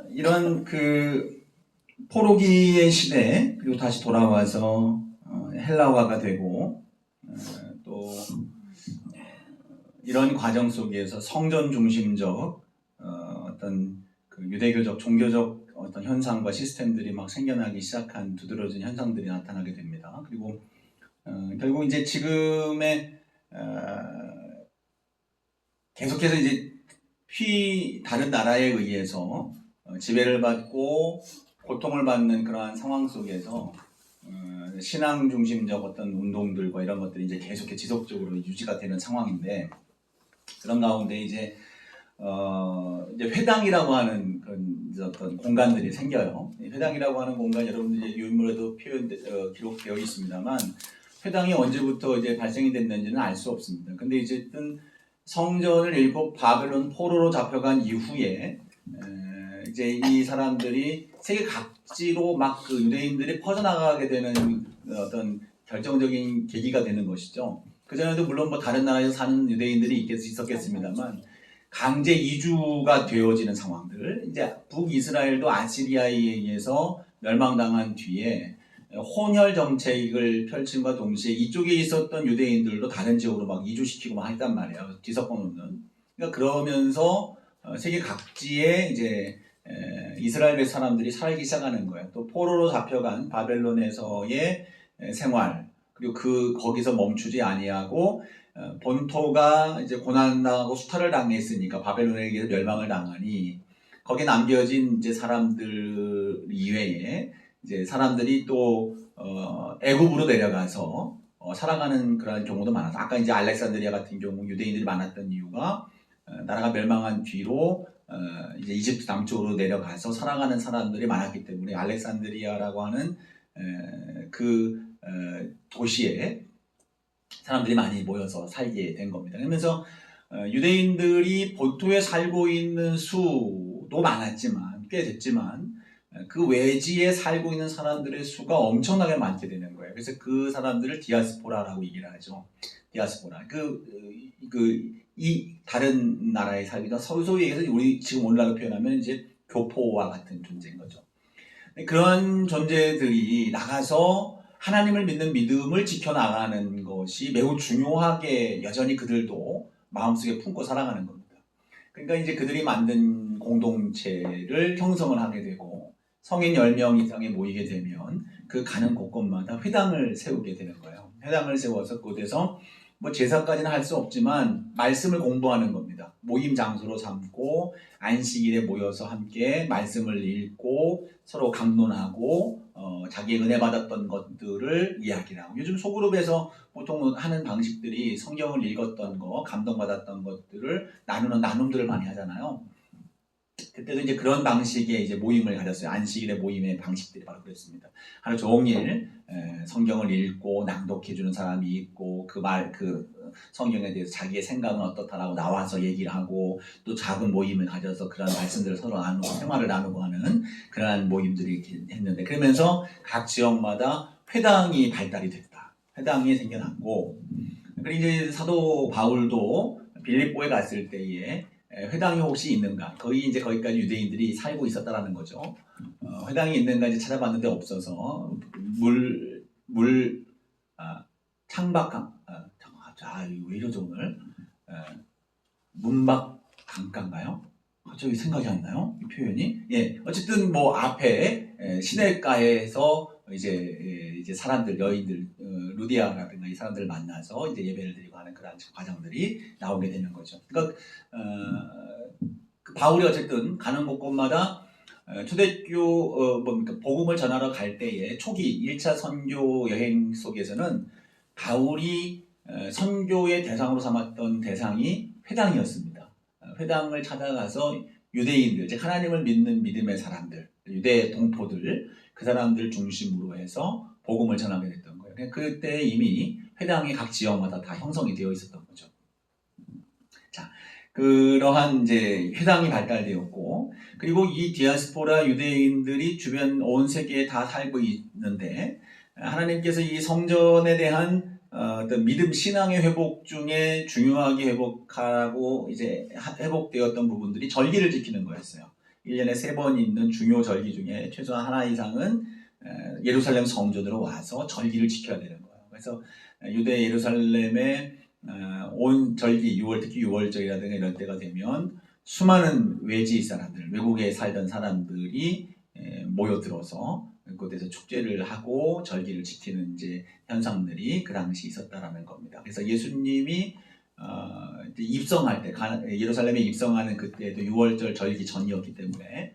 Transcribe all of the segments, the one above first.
이런 포로기의 시대, 그리고 다시 돌아와서 헬라화가 되고 또 이런 과정 속에서 성전 중심적 어떤 유대교적 종교적 어떤 현상과 시스템들이 막 생겨나기 시작한 두드러진 현상들이 나타나게 됩니다. 그리고 결국 이제 지금의 계속해서 이제 다른 나라에 의해서 지배를 받고 고통을 받는 그러한 상황 속에서 신앙 중심적 어떤 운동들과 이런 것들이 이제 계속해 지속적으로 유지가 되는 상황인데, 그런 가운데 이제 회당이라고 하는 그런 어떤 공간들이 생겨요. 회당이라고 하는 공간, 여러분들 이제 유인물에도 기록되어 있습니다만, 회당이 언제부터 이제 발생이 됐는지는 알 수 없습니다. 근데 이제 성전을 잃고 바벨론 포로로 잡혀간 이후에 이제 이 사람들이 세계 각지로 막 유대인들이 퍼져나가게 되는 어떤 결정적인 계기가 되는 것이죠. 그전에도 물론 뭐 다른 나라에서 사는 유대인들이 있었겠습니다만, 강제 이주가 되어지는 상황들, 이제 북이스라엘도 아시리아에 의해서 멸망당한 뒤에 혼혈 정책을 펼침과 동시에 이쪽에 있었던 유대인들도 다른 지역으로 막 이주시키고 막 했단 말이에요. 뒤섞어 놓는. 그러니까 그러면서 세계 각지에 이제 이스라엘 사람들이 살기 시작하는 거예요. 또 포로로 잡혀간 바벨론에서의 생활, 그리고 거기서 멈추지 아니하고 본토가 이제 고난당하고 수탈을 당했으니까 바벨론에게 멸망을 당하니 거기에 남겨진 이제 사람들 이외에 이제 사람들이 또 애굽으로 내려가서 살아가는 그런 경우도 많아서, 아까 이제 알렉산드리아 같은 경우 유대인들이 많았던 이유가 나라가 멸망한 뒤로 이제 이집트 남쪽으로 내려가서 살아가는 사람들이 많았기 때문에 알렉산드리아라고 하는 도시에 사람들이 많이 모여서 살게 된 겁니다. 그러면서 유대인들이 본토에 살고 있는 수도 많았지만, 꽤 됐지만, 그 외지에 살고 있는 사람들의 수가 엄청나게 많게 되는 거예요. 그래서 그 사람들을 디아스포라라고 얘기를 하죠. 디아스포라. 이 다른 나라에 살기도, 소위 얘기해서 우리 지금 오늘날로 표현하면 이제 교포와 같은 존재인 거죠. 그런 존재들이 나가서 하나님을 믿는 믿음을 지켜나가는 것이 매우 중요하게 여전히 그들도 마음속에 품고 살아가는 겁니다. 그러니까 이제 그들이 만든 공동체를 형성을 하게 되고, 성인 10명 이상이 모이게 되면 그 가는 곳곳마다 회당을 세우게 되는 거예요. 회당을 세워서 그곳에서 뭐 제사까지는 할 수 없지만 말씀을 공부하는 겁니다. 모임 장소로 삼고 안식일에 모여서 함께 말씀을 읽고 서로 강론하고 자기의 은혜 받았던 것들을 이야기를 하고, 요즘 소그룹에서 보통 하는 방식들이 성경을 읽었던 거, 감동받았던 것들을 나누는 나눔들을 많이 하잖아요. 그때도 이제 그런 방식의 이제 모임을 가졌어요. 안식일의 모임의 방식들이 바로 그랬습니다. 하루 종일 성경을 읽고 낭독해주는 사람이 있고, 성경에 대해서 자기의 생각은 어떻다라고 나와서 얘기를 하고, 또 작은 모임을 가져서 그런 말씀들을 서로 나누고 생활을 나누고 하는 그러한 모임들이 했는데, 그러면서 각 지역마다 회당이 발달이 됐다. 회당이 생겨났고, 그리고 이제 사도 바울도 빌립보에 갔을 때에 회당이 혹시 있는가? 거기까지 유대인들이 살고 있었다라는 거죠. 회당이 있는가 이제 찾아봤는데 없어서 창밖 왜 이러죠 오늘? 문밖 강가인가요? 갑자기 생각이 안 나요? 이 표현이? 예, 어쨌든 뭐 앞에 시내가에서 이제 사람들, 여인들, 루디아라든가 이 사람들을 만나서 이제 예배를 드리고 하는 그런 과정들이 나오게 되는 거죠. 그러니까 바울이 어쨌든 가는 곳곳마다 초대교 복음을 전하러 갈 때에 초기 1차 선교 여행 속에서는 바울이 선교의 대상으로 삼았던 대상이 회당이었습니다. 회당을 찾아가서 유대인들, 즉 하나님을 믿는 믿음의 사람들, 유대 동포들, 그 사람들 중심으로 해서 복음을 전하게 됐던 거예요. 그때 이미 회당이 각 지역마다 다 형성이 되어 있었던 거죠. 자, 그러한 이제 회당이 발달되었고, 그리고 이 디아스포라 유대인들이 주변 온 세계에 다 살고 있는데, 하나님께서 이 성전에 대한 어떤 믿음 신앙의 회복 중에 중요하게 회복하고 이제 회복되었던 부분들이 절기를 지키는 거였어요. 1년에 3번 있는 중요 절기 중에 최소한 하나 이상은 예루살렘 성전으로 와서 절기를 지켜야 되는 거예요. 그래서 유대 예루살렘의 온 절기 6월 특히 6월절이라든가 이런 때가 되면 수많은 외지 사람들, 외국에 살던 사람들이 모여들어서 그곳에서 축제를 하고 절기를 지키는 이제 현상들이 그 당시 있었다라는 겁니다. 그래서 예수님이 입성할 때 예루살렘에 입성하는 그때도 6월절 절기 전이었기 때문에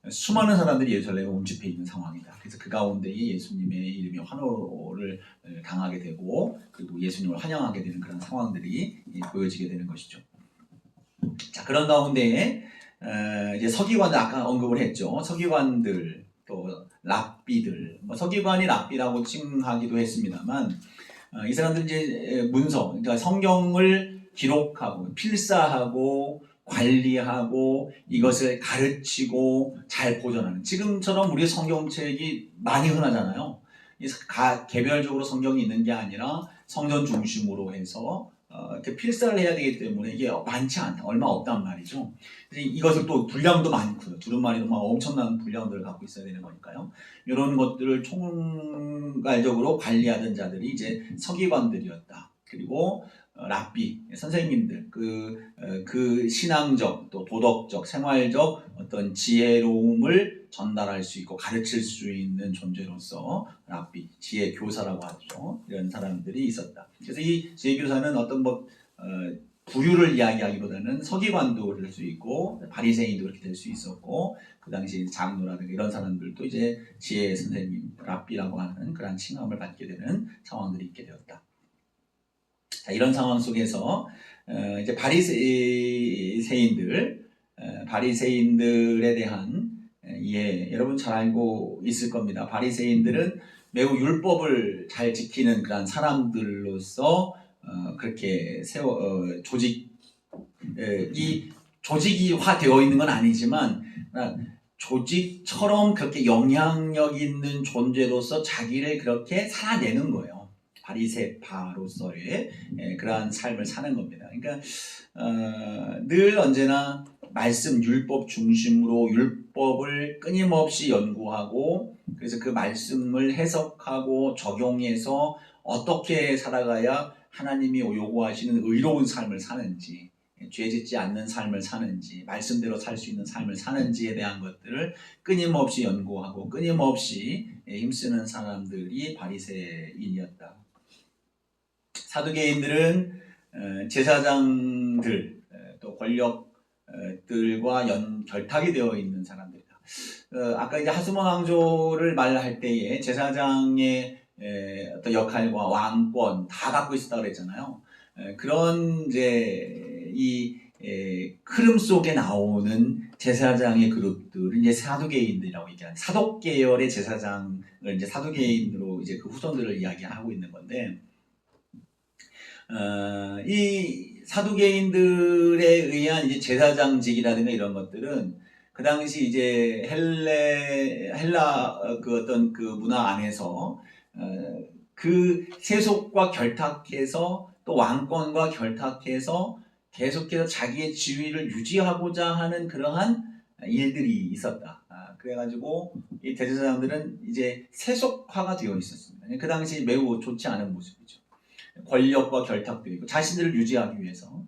수많은 사람들이 예루살렘에 운집해 있는 상황이다. 그래서 그 가운데에 예수님의 이름이 환호를 당하게 되고 그리고 예수님을 환영하게 되는 그런 상황들이 보여지게 되는 것이죠. 자, 그런 가운데에 이제 서기관들 아까 언급을 했죠. 서기관들 또 랍비들, 서기관이 랍비라고 칭하기도 했습니다만 이 사람들 이제 문서, 그러니까 성경을 기록하고 필사하고 관리하고 이것을 가르치고 잘 보존하는, 지금처럼 우리의 성경책이 많이 흔하잖아요. 개별적으로 성경이 있는 게 아니라 성전 중심으로 해서 이렇게 필사를 해야 되기 때문에 이게 많지 않다, 얼마 없단 말이죠. 이것을 또 분량도 많고요. 두루마리도 막 엄청난 분량들을 갖고 있어야 되는 거니까요. 이런 것들을 총괄적으로 관리하던 자들이 이제 서기관들이었다. 그리고 랍비 선생님들, 그 신앙적 또 도덕적 생활적 어떤 지혜로움을 전달할 수 있고 가르칠 수 있는 존재로서 랍비, 지혜 교사라고 하죠. 이런 사람들이 있었다. 그래서 이 지혜 교사는 어떤 부류를 이야기하기보다는 서기관도 될 수 있고 바리새인도 그렇게 될 수 있었고 그 당시 장로라든가 이런 사람들도 이제 지혜의 선생님, 랍비라고 하는 그런 칭함을 받게 되는 상황들이 있게 되었다. 자, 이런 상황 속에서 이제 바리새인들에 대한 이해 여러분 잘 알고 있을 겁니다. 바리새인들은 매우 율법을 잘 지키는 그런 사람들로서 그렇게 조직이화 되어 있는 건 아니지만 조직처럼 그렇게 영향력 있는 존재로서 자기를 그렇게 살아내는 거예요. 바리새파로서의 그러한 삶을 사는 겁니다. 그러니까 늘 언제나 말씀 율법 중심으로 율법을 끊임없이 연구하고 그래서 그 말씀을 해석하고 적용해서 어떻게 살아가야 하나님이 요구하시는 의로운 삶을 사는지, 죄짓지 않는 삶을 사는지, 말씀대로 살 수 있는 삶을 사는지에 대한 것들을 끊임없이 연구하고 끊임없이 힘쓰는 사람들이 바리새인이었다. 사두개인들은 제사장들 또 권력들과 결탁이 되어 있는 사람들이다. 아까 이제 하스몬 왕조를 말할 때에 제사장의 어떤 역할과 왕권 다 갖고 있었다고 그랬잖아요. 그런 이제 이 흐름 속에 나오는 제사장의 그룹들은 이제 사두개인들이라고 얘기하는, 사독 계열의 제사장을 이제 사두개인으로 이제 그 후손들을 이야기하고 있는 건데, 이 사두개인들에 의한 이제 제사장직이라든가 이런 것들은 그 당시 이제 헬라 그 어떤 그 문화 안에서 그 세속과 결탁해서 또 왕권과 결탁해서 계속해서 자기의 지위를 유지하고자 하는 그러한 일들이 있었다. 그래가지고 이 대제사장들은 이제 세속화가 되어 있었습니다. 그 당시 매우 좋지 않은 모습이죠. 권력과 결탁되어 있고 자신들을 유지하기 위해서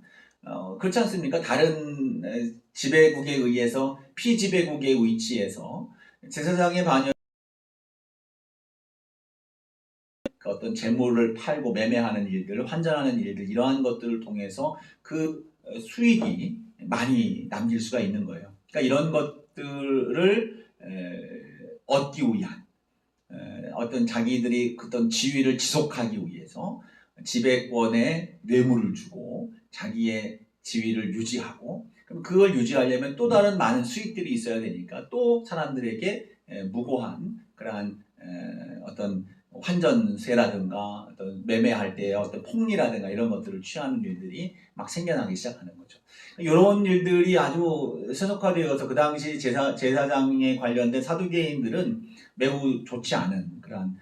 그렇지 않습니까? 다른 지배국에 의해서 피지배국의 위치에서 제사장의 반역 어떤 재물을 팔고 매매하는 일들, 환전하는 일들, 이러한 것들을 통해서 그 수익이 많이 남길 수가 있는 거예요. 그러니까 이런 것들을 얻기 위한 어떤 자기들이 어떤 지위를 지속하기 위해서 지배권에 뇌물을 주고 자기의 지위를 유지하고, 그럼 그걸 유지하려면 또 다른 많은 수익들이 있어야 되니까 또 사람들에게 무고한 그러한 어떤 환전세라든가 어떤 매매할 때 어떤 폭리라든가 이런 것들을 취하는 일들이 막 생겨나기 시작하는 거죠. 이런 일들이 아주 세속화되어서 그 당시 제사장에 관련된 사두개인들은 매우 좋지 않은 그런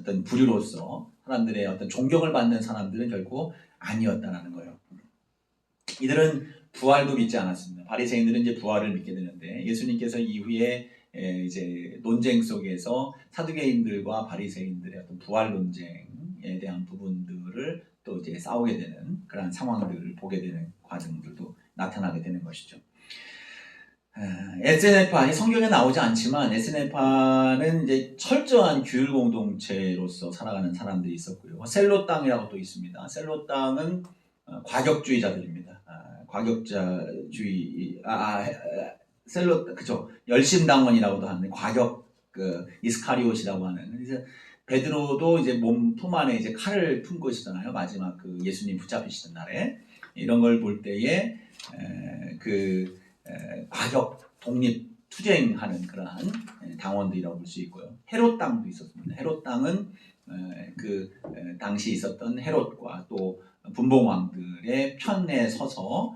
어떤 부류로서 사람들의 어떤 존경을 받는 사람들은 결코 아니었다라는 거예요. 이들은 부활도 믿지 않았습니다. 바리새인들은 이제 부활을 믿게 되는데 예수님께서 이후에 이제 논쟁 속에서 사두개인들과 바리새인들의 어떤 부활 논쟁에 대한 부분들을 또 이제 싸우게 되는 그런 상황들을 보게 되는 과정들도 나타나게 되는 것이죠. 에스네파, 성경에 나오지 않지만 에스네파는 이제 철저한 규율 공동체로서 살아가는 사람들이 있었고요. 셀로 땅이라고 또 있습니다. 셀로 땅은 과격주의자들입니다. 과격자주의, 셀로, 그죠. 열심당원이라고도 하는데 과격, 이스카리옷이라고 하는. 그래서 베드로도 이제 품 안에 이제 칼을 품고 있었잖아요. 마지막 그 예수님 붙잡히시던 날에. 이런 걸 볼 때에, 과격 독립 투쟁하는 그러한 당원들이라고 볼 수 있고요. 헤롯 땅도 있었습니다. 헤롯 땅은 당시 있었던 헤롯과 또 분봉왕들의 편에 서서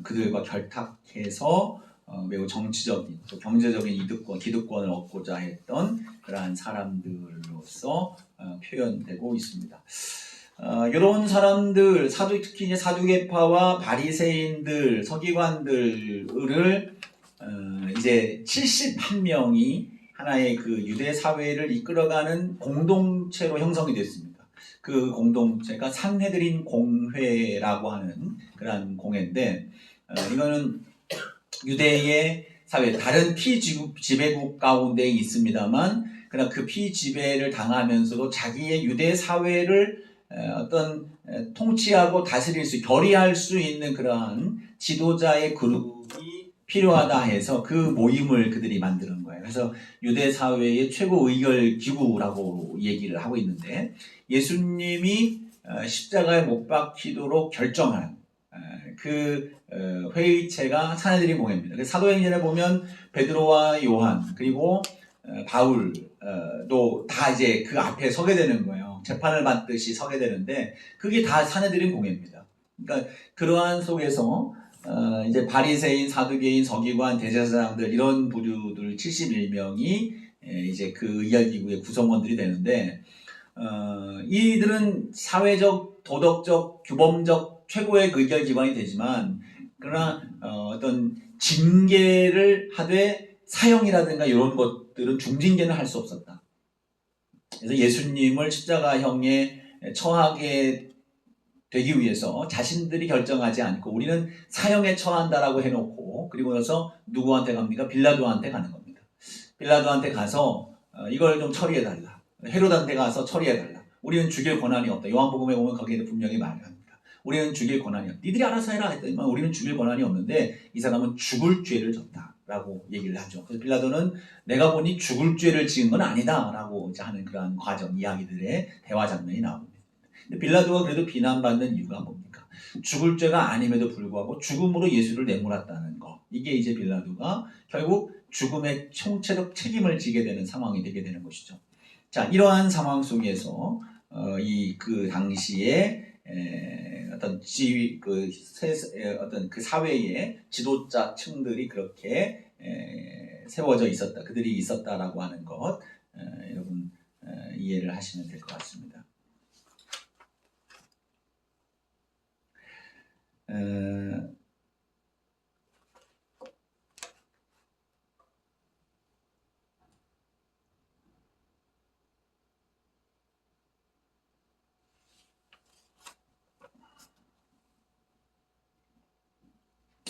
그들과 결탁해서 매우 정치적인 또 경제적인 이득권, 기득권을 얻고자 했던 그러한 사람들로서 표현되고 있습니다. 이런 사람들, 특히 이제 사두개파와 바리새인들, 서기관들을 이제 71명이 하나의 그 유대 사회를 이끌어가는 공동체로 형성이 됐습니다. 그 공동체가 산헤드린 공회라고 하는 그런 공회인데, 이거는 유대의 사회, 다른 피지배국 가운데 있습니다만, 그러나 그 피지배를 당하면서도 자기의 유대 사회를 어떤 통치하고 다스릴 결의할 수 있는 그러한 지도자의 그룹이 필요하다 해서 그 모임을 그들이 만드는 거예요. 그래서 유대 사회의 최고 의결 기구라고 얘기를 하고 있는데 예수님이 십자가에 못 박히도록 결정한 그 회의체가 산헤드린 공회입니다. 사도행전에 보면 베드로와 요한 그리고 바울도 다 이제 그 앞에 서게 되는 거예요. 재판을 받듯이 서게 되는데 그게 다 산헤드린 공회입니다. 그러니까 그러한 속에서 이제 바리새인, 사두개인, 서기관, 대제사장들 이런 부류들 71명이 이제 그 의결기구의 구성원들이 되는데 이들은 사회적, 도덕적, 규범적 최고의 의결기관이 되지만 그러나 어떤 징계를 하되 사형이라든가 이런 것들은 중징계는 할 수 없었다. 그래서 예수님을 십자가형에 처하게 되기 위해서 자신들이 결정하지 않고 우리는 사형에 처한다라고 해놓고 그리고 나서 누구한테 갑니까? 빌라도한테 가는 겁니다. 빌라도한테 가서 이걸 좀 처리해달라. 헤롯한테 가서 처리해달라. 우리는 죽일 권한이 없다. 요한복음에 보면 거기에 분명히 말합니다. 우리는 죽일 권한이 없다. 니들이 알아서 해라 했더니만 우리는 죽일 권한이 없는데 이 사람은 죽을 죄를 졌다라고 얘기를 하죠. 그래서 빌라도는 내가 보니 죽을 죄를 지은 건 아니다라고 하는 그러한 과정, 이야기들의 대화 장면이 나옵니다. 근데 빌라도가 그래도 비난받는 이유가 뭡니까? 죽을 죄가 아님에도 불구하고 죽음으로 예수를 내몰았다는 거. 이게 이제 빌라도가 결국 죽음의 총체적 책임을 지게 되는 상황이 되게 되는 것이죠. 자, 이러한 상황 속에서 그 당시에 어떤 어떤 그 사회의 지도자층들이 그렇게 세워져 있었다. 그들이 있었다라고 하는 것 여러분 이해를 하시면 될 것 같습니다.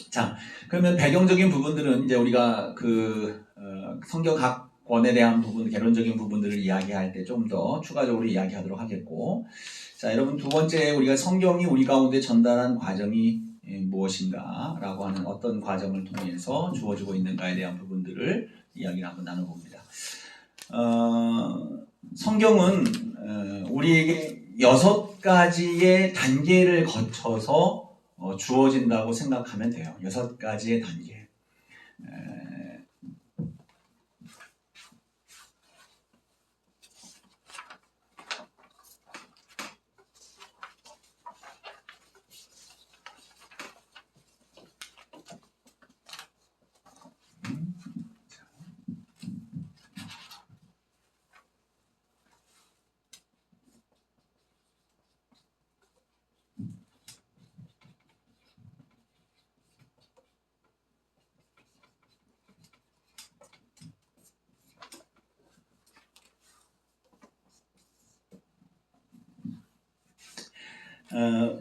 자, 그러면 배경적인 부분들은 이제 우리가 성경 각 권에 대한 부분, 개론적인 부분들을 이야기할 때 좀 더 추가적으로 이야기하도록 하겠고, 자, 여러분 두 번째 우리가 성경이 우리 가운데 전달한 과정이 무엇인가라고 하는 어떤 과정을 통해서 주어지고 있는가에 대한 부분들을 이야기를 한번 나눠봅니다. 성경은 우리에게 6가지의 단계를 거쳐서 주어진다고 생각하면 돼요. 6가지의 단계.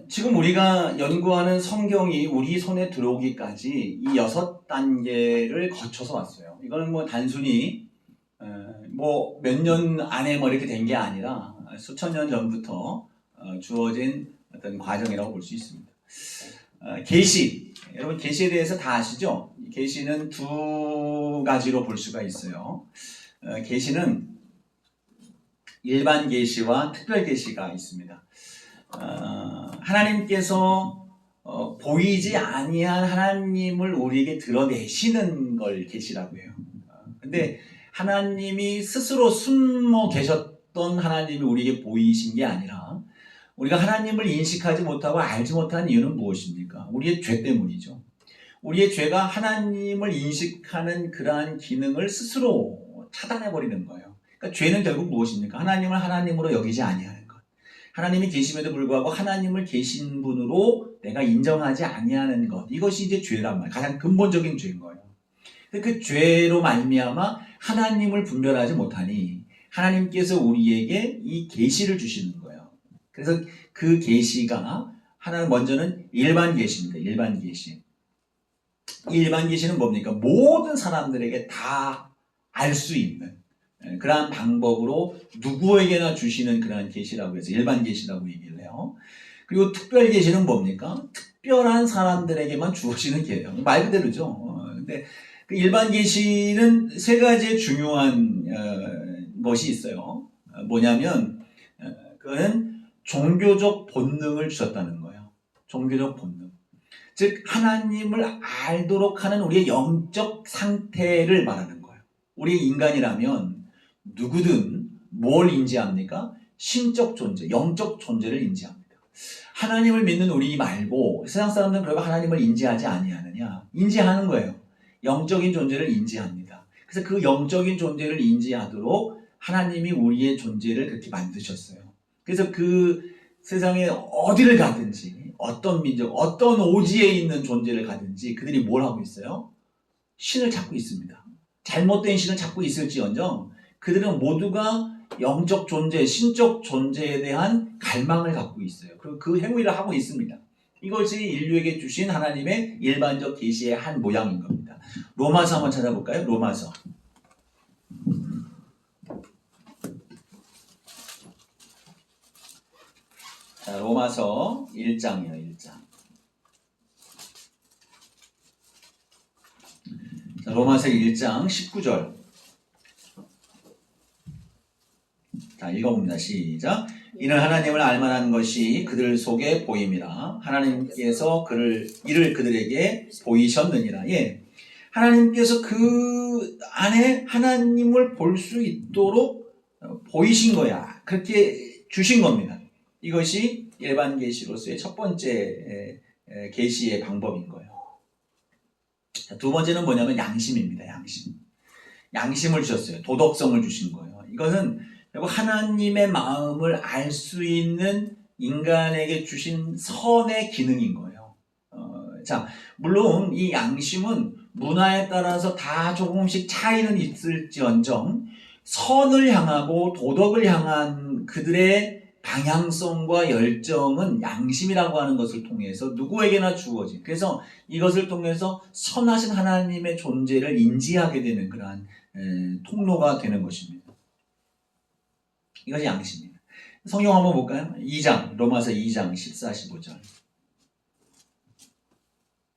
지금 우리가 연구하는 성경이 우리 손에 들어오기까지 이 6단계를 거쳐서 왔어요. 이거는 뭐 단순히 뭐 몇 년 안에 뭐 이렇게 된 게 아니라 수천 년 전부터 주어진 어떤 과정이라고 볼 수 있습니다. 계시, 여러분 계시에 대해서 다 아시죠? 계시는 두 가지로 볼 수가 있어요. 계시는 일반 계시와 특별 계시가 있습니다. 하나님께서 보이지 아니한 하나님을 우리에게 드러내시는 걸 계시라고 해요. 근데 하나님이 스스로 숨어 계셨던 하나님이 우리에게 보이신 게 아니라 우리가 하나님을 인식하지 못하고 알지 못한 이유는 무엇입니까? 우리의 죄 때문이죠. 우리의 죄가 하나님을 인식하는 그러한 기능을 스스로 차단해버리는 거예요. 그러니까 죄는 결국 무엇입니까? 하나님을 하나님으로 여기지 아니하는 것. 하나님이 계심에도 불구하고 하나님을 계신 분으로 내가 인정하지 아니하는 것. 이것이 이제 죄란 말이에요. 가장 근본적인 죄인 거예요. 그 죄로 말미암아 하나님을 분별하지 못하니 하나님께서 우리에게 이 계시를 주시는 거예요. 그래서 그 계시가 하나는 먼저는 일반 계시입니다. 일반 계시. 일반 계시는 뭡니까? 모든 사람들에게 다 알 수 있는 그러한 방법으로 누구에게나 주시는 그러한 계시라고 해서 일반 계시라고 얘기를 해요. 그리고 특별 계시는 뭡니까? 특별한 사람들에게만 주어지는 계시예요. 말 그대로죠. 근데 그 일반 계시는 세 가지의 중요한 것이 있어요. 뭐냐면 그거는 종교적 본능을 주셨다는 거예요. 종교적 본능. 즉 하나님을 알도록 하는 우리의 영적 상태를 말하는 거예요. 우리 인간이라면 누구든 뭘 인지합니까? 신적 존재, 영적 존재를 인지합니다. 하나님을 믿는 우리 말고 세상 사람들은 그러면 하나님을 인지하지 아니하느냐? 인지하는 거예요. 영적인 존재를 인지합니다. 그래서 그 영적인 존재를 인지하도록 하나님이 우리의 존재를 그렇게 만드셨어요. 그래서 그 세상에 어디를 가든지 어떤 민족, 어떤 오지에 있는 존재를 가든지 그들이 뭘 하고 있어요? 신을 찾고 있습니다. 잘못된 신을 찾고 있을지언정 그들은 모두가 영적 존재, 신적 존재에 대한 갈망을 갖고 있어요. 그리고 그 행위를 하고 있습니다. 이것이 인류에게 주신 하나님의 일반적 계시의 한 모양인 겁니다. 로마서 한번 찾아볼까요? 로마서. 자, 로마서 1장이에요. 1장. 자, 로마서 1장 19절. 자, 읽어봅니다. 시작. 이는 하나님을 알만한 것이 그들 속에 보임이라. 하나님께서 이를 그들에게 보이셨느니라. 예. 하나님께서 그 안에 하나님을 볼 수 있도록 보이신 거야. 그렇게 주신 겁니다. 이것이 일반 계시로서의 첫 번째 계시의 방법인 거예요. 두 번째는 뭐냐면 양심입니다. 양심. 양심을 주셨어요. 도덕성을 주신 거예요. 이것은 결국 하나님의 마음을 알 수 있는 인간에게 주신 선의 기능인 거예요. 자, 물론 이 양심은 문화에 따라서 다 조금씩 차이는 있을지언정 선을 향하고 도덕을 향한 그들의 방향성과 열정은 양심이라고 하는 것을 통해서 누구에게나 주어진, 그래서 이것을 통해서 선하신 하나님의 존재를 인지하게 되는 그러한 통로가 되는 것입니다. 이것이 양심입니다. 성경 한번 볼까요? 2장, 로마서 2장 14, 15절.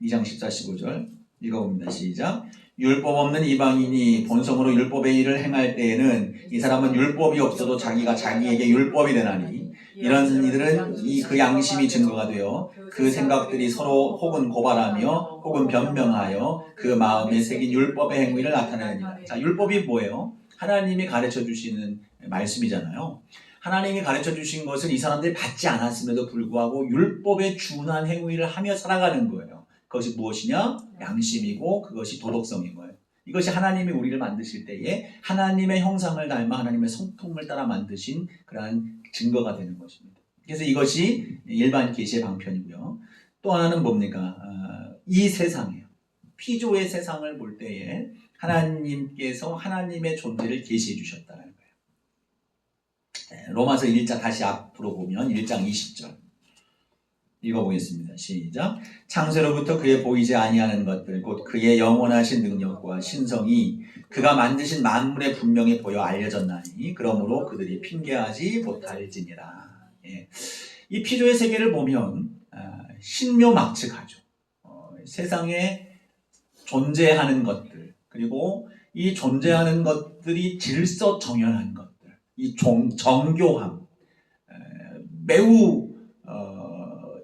2장 14, 15절 읽어봅니다. 시작. 율법 없는 이방인이 본성으로 율법의 일을 행할 때에는 이 사람은 율법이 없어도 자기가 자기에게 율법이 되나니 이런 이들은 그 양심이 증거가 되어 그 생각들이 서로 혹은 고발하며 혹은 변명하여 그 마음에 새긴 율법의 행위를 나타내느니라. 자, 율법이 뭐예요? 하나님이 가르쳐 주시는 말씀이잖아요. 하나님이 가르쳐 주신 것을 이 사람들이 받지 않았음에도 불구하고 율법에 준한 행위를 하며 살아가는 거예요. 그것이 무엇이냐? 양심이고 그것이 도덕성인 거예요. 이것이 하나님이 우리를 만드실 때에 하나님의 형상을 닮아 하나님의 성품을 따라 만드신 그러한 증거가 되는 것입니다. 그래서 이것이 일반 계시의 방편이고요. 또 하나는 뭡니까? 이 세상이에요. 피조의 세상을 볼 때에 하나님께서 하나님의 존재를 계시해 주셨다는 거예요. 로마서 1장 다시 앞으로 보면 1장 20절. 읽어보겠습니다. 시작. 창세로부터 그의 보이지 아니하는 것들 곧 그의 영원하신 능력과 신성이 그가 만드신 만물에 분명히 보여 알려졌나니 그러므로 그들이 핑계하지 못할지니라. 예. 이 피조의 세계를 보면 신묘막측하죠. 세상에 존재하는 것들 그리고 이 존재하는 것들이 질서정연한 것들 이 정교함 매우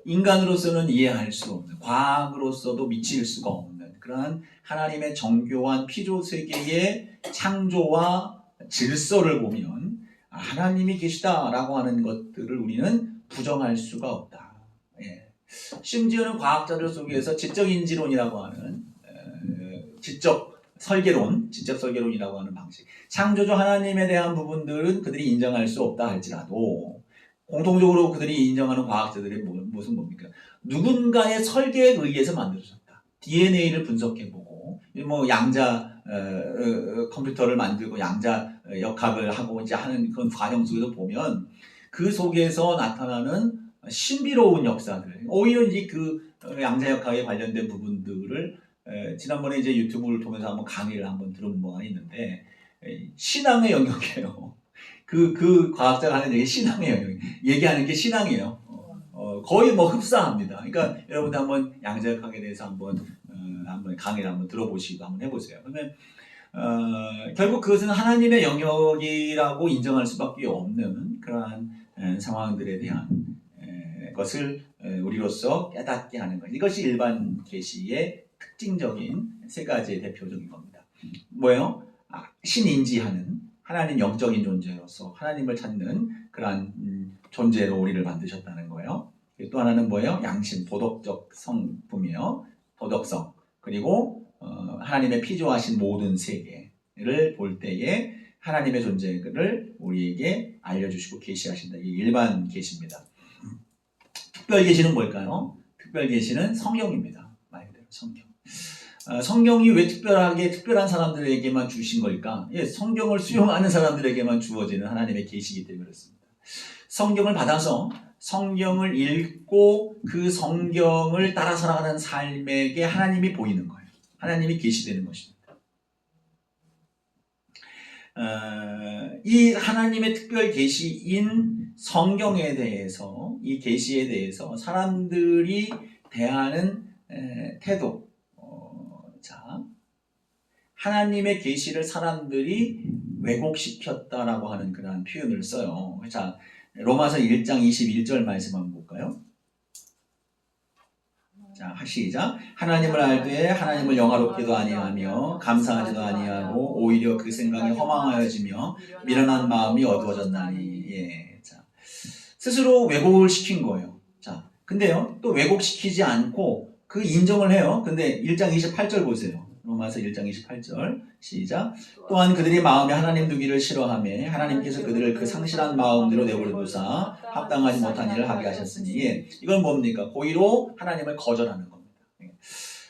인간으로서는 이해할 수 없는 과학으로서도 미칠 수가 없는 그러한 하나님의 정교한 피조세계의 창조와 질서를 보면 하나님이 계시다라고 하는 것들을 우리는 부정할 수가 없다. 예. 심지어는 과학자들 속에서 지적인지론이라고 하는 지적 설계론이라고 하는 방식 창조주 하나님에 대한 부분들은 그들이 인정할 수 없다 할지라도 공통적으로 그들이 인정하는 과학자들의 무슨 뭡니까? 누군가의 설계에 의해서 만들어졌다. DNA를 분석해보고, 뭐 양자 컴퓨터를 만들고 양자 역학을 하고 이제 하는 그런 과정 속에서 보면 그 속에서 나타나는 신비로운 역사들, 오히려 이제 그 양자 역학에 관련된 부분들을 지난번에 이제 유튜브를 통해서 한번 강의를 한번 들은 바가 있는데 신앙의 영역이에요. 그 과학자가 하는 얘기 신앙의 영역. 얘기하는 게 신앙이에요. 거의 뭐 흡사합니다. 그러니까 여러분들 한번 양자역학에 대해서 한번 강의를 한번 들어보시고 한번 해보세요. 그러면 결국 그것은 하나님의 영역이라고 인정할 수밖에 없는 그러한 상황들에 대한 것을 우리로서 깨닫게 하는 것. 이것이 일반 계시의 특징적인 세 가지의 대표적인 겁니다. 뭐예요? 신인지하는 하나님 영적인 존재로서 하나님을 찾는 그러한 존재로 우리를 만드셨다는 거예요. 또 하나는 뭐예요? 양심, 도덕적 성품이에요. 도덕성. 그리고 하나님의 피조하신 모든 세계를 볼 때에 하나님의 존재를 우리에게 알려주시고 계시하신다. 이게 일반 계시입니다. 특별 계시는 뭘까요? 특별 계시는 성경입니다. 말 그대로 성경. 성경이 왜 특별한 사람들에게만 주신 걸까? 예, 성경을 수용하는 사람들에게만 주어지는 하나님의 계시이기 때문에 그렇습니다. 성경을 받아서 성경을 읽고 그 성경을 따라 살아가는 삶에게 하나님이 보이는 거예요. 하나님이 계시되는 것입니다. 이 하나님의 특별 계시인 성경에 대해서 이 계시에 대해서 사람들이 대하는 태도 하나님의 계시를 사람들이 왜곡시켰다라고 하는 그런 표현을 써요. 자, 로마서 1장 21절 말씀 한번 볼까요? 자, 시작. 하나님을 알되 하나님을 영화롭게도 아니하며 감사하지도 아니하고 오히려 그 생각이 허망하여지며 미련한 마음이 어두워졌나니. 예. 자, 스스로 왜곡을 시킨 거예요. 자, 근데요, 또 왜곡시키지 않고 그 인정을 해요. 근데 1장 28절 보세요. 로마서 1장 28절 시작. 또한 그들이 마음에 하나님 두기를 싫어하며 하나님께서 그들을 그 상실한 마음대로 내버려두사 합당하지 못한 일을 하게 하셨으니 이건 뭡니까? 고의로 하나님을 거절하는 겁니다.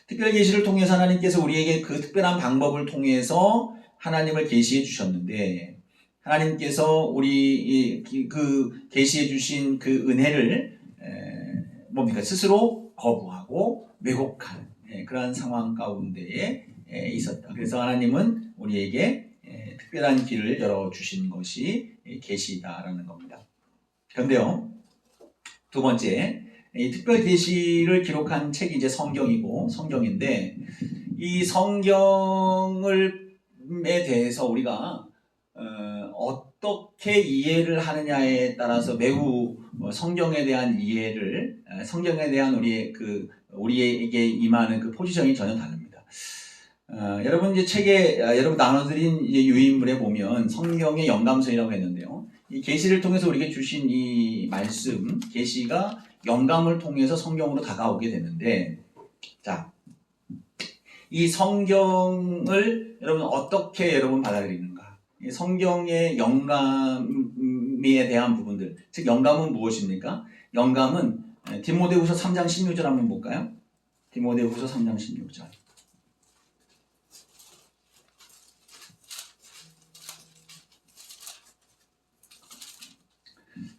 특별 계시를 통해서 하나님께서 우리에게 그 특별한 방법을 통해서 하나님을 계시해 주셨는데 하나님께서 우리 그 계시해 주신 그 은혜를 뭡니까? 스스로 거부하고 왜곡하는 그러한 상황 가운데에 있었다. 그래서 하나님은 우리에게 특별한 길을 열어주신 것이 계시다라는 겁니다. 그런데요, 두 번째, 이 특별 계시를 기록한 책이 이제 성경인데 이 성경에 대해서 우리가 어떻게 이해를 하느냐에 따라서 매우 성경에 대한 이해를 성경에 대한 우리에게 임하는 그 포지션이 전혀 다릅니다. 여러분 이제 책에 여러분 나눠드린 이제 유인물에 보면 성경의 영감서이라고 했는데요. 이 계시를 통해서 우리에게 주신 이 말씀 계시가 영감을 통해서 성경으로 다가오게 되는데, 자, 이 성경을 여러분 어떻게 여러분 받아들이는가? 이 성경의 영감에 대한 부분들, 즉 영감은 무엇입니까? 영감은 디모데후서 3장 16절 한번 볼까요? 디모데후서 3장 16절.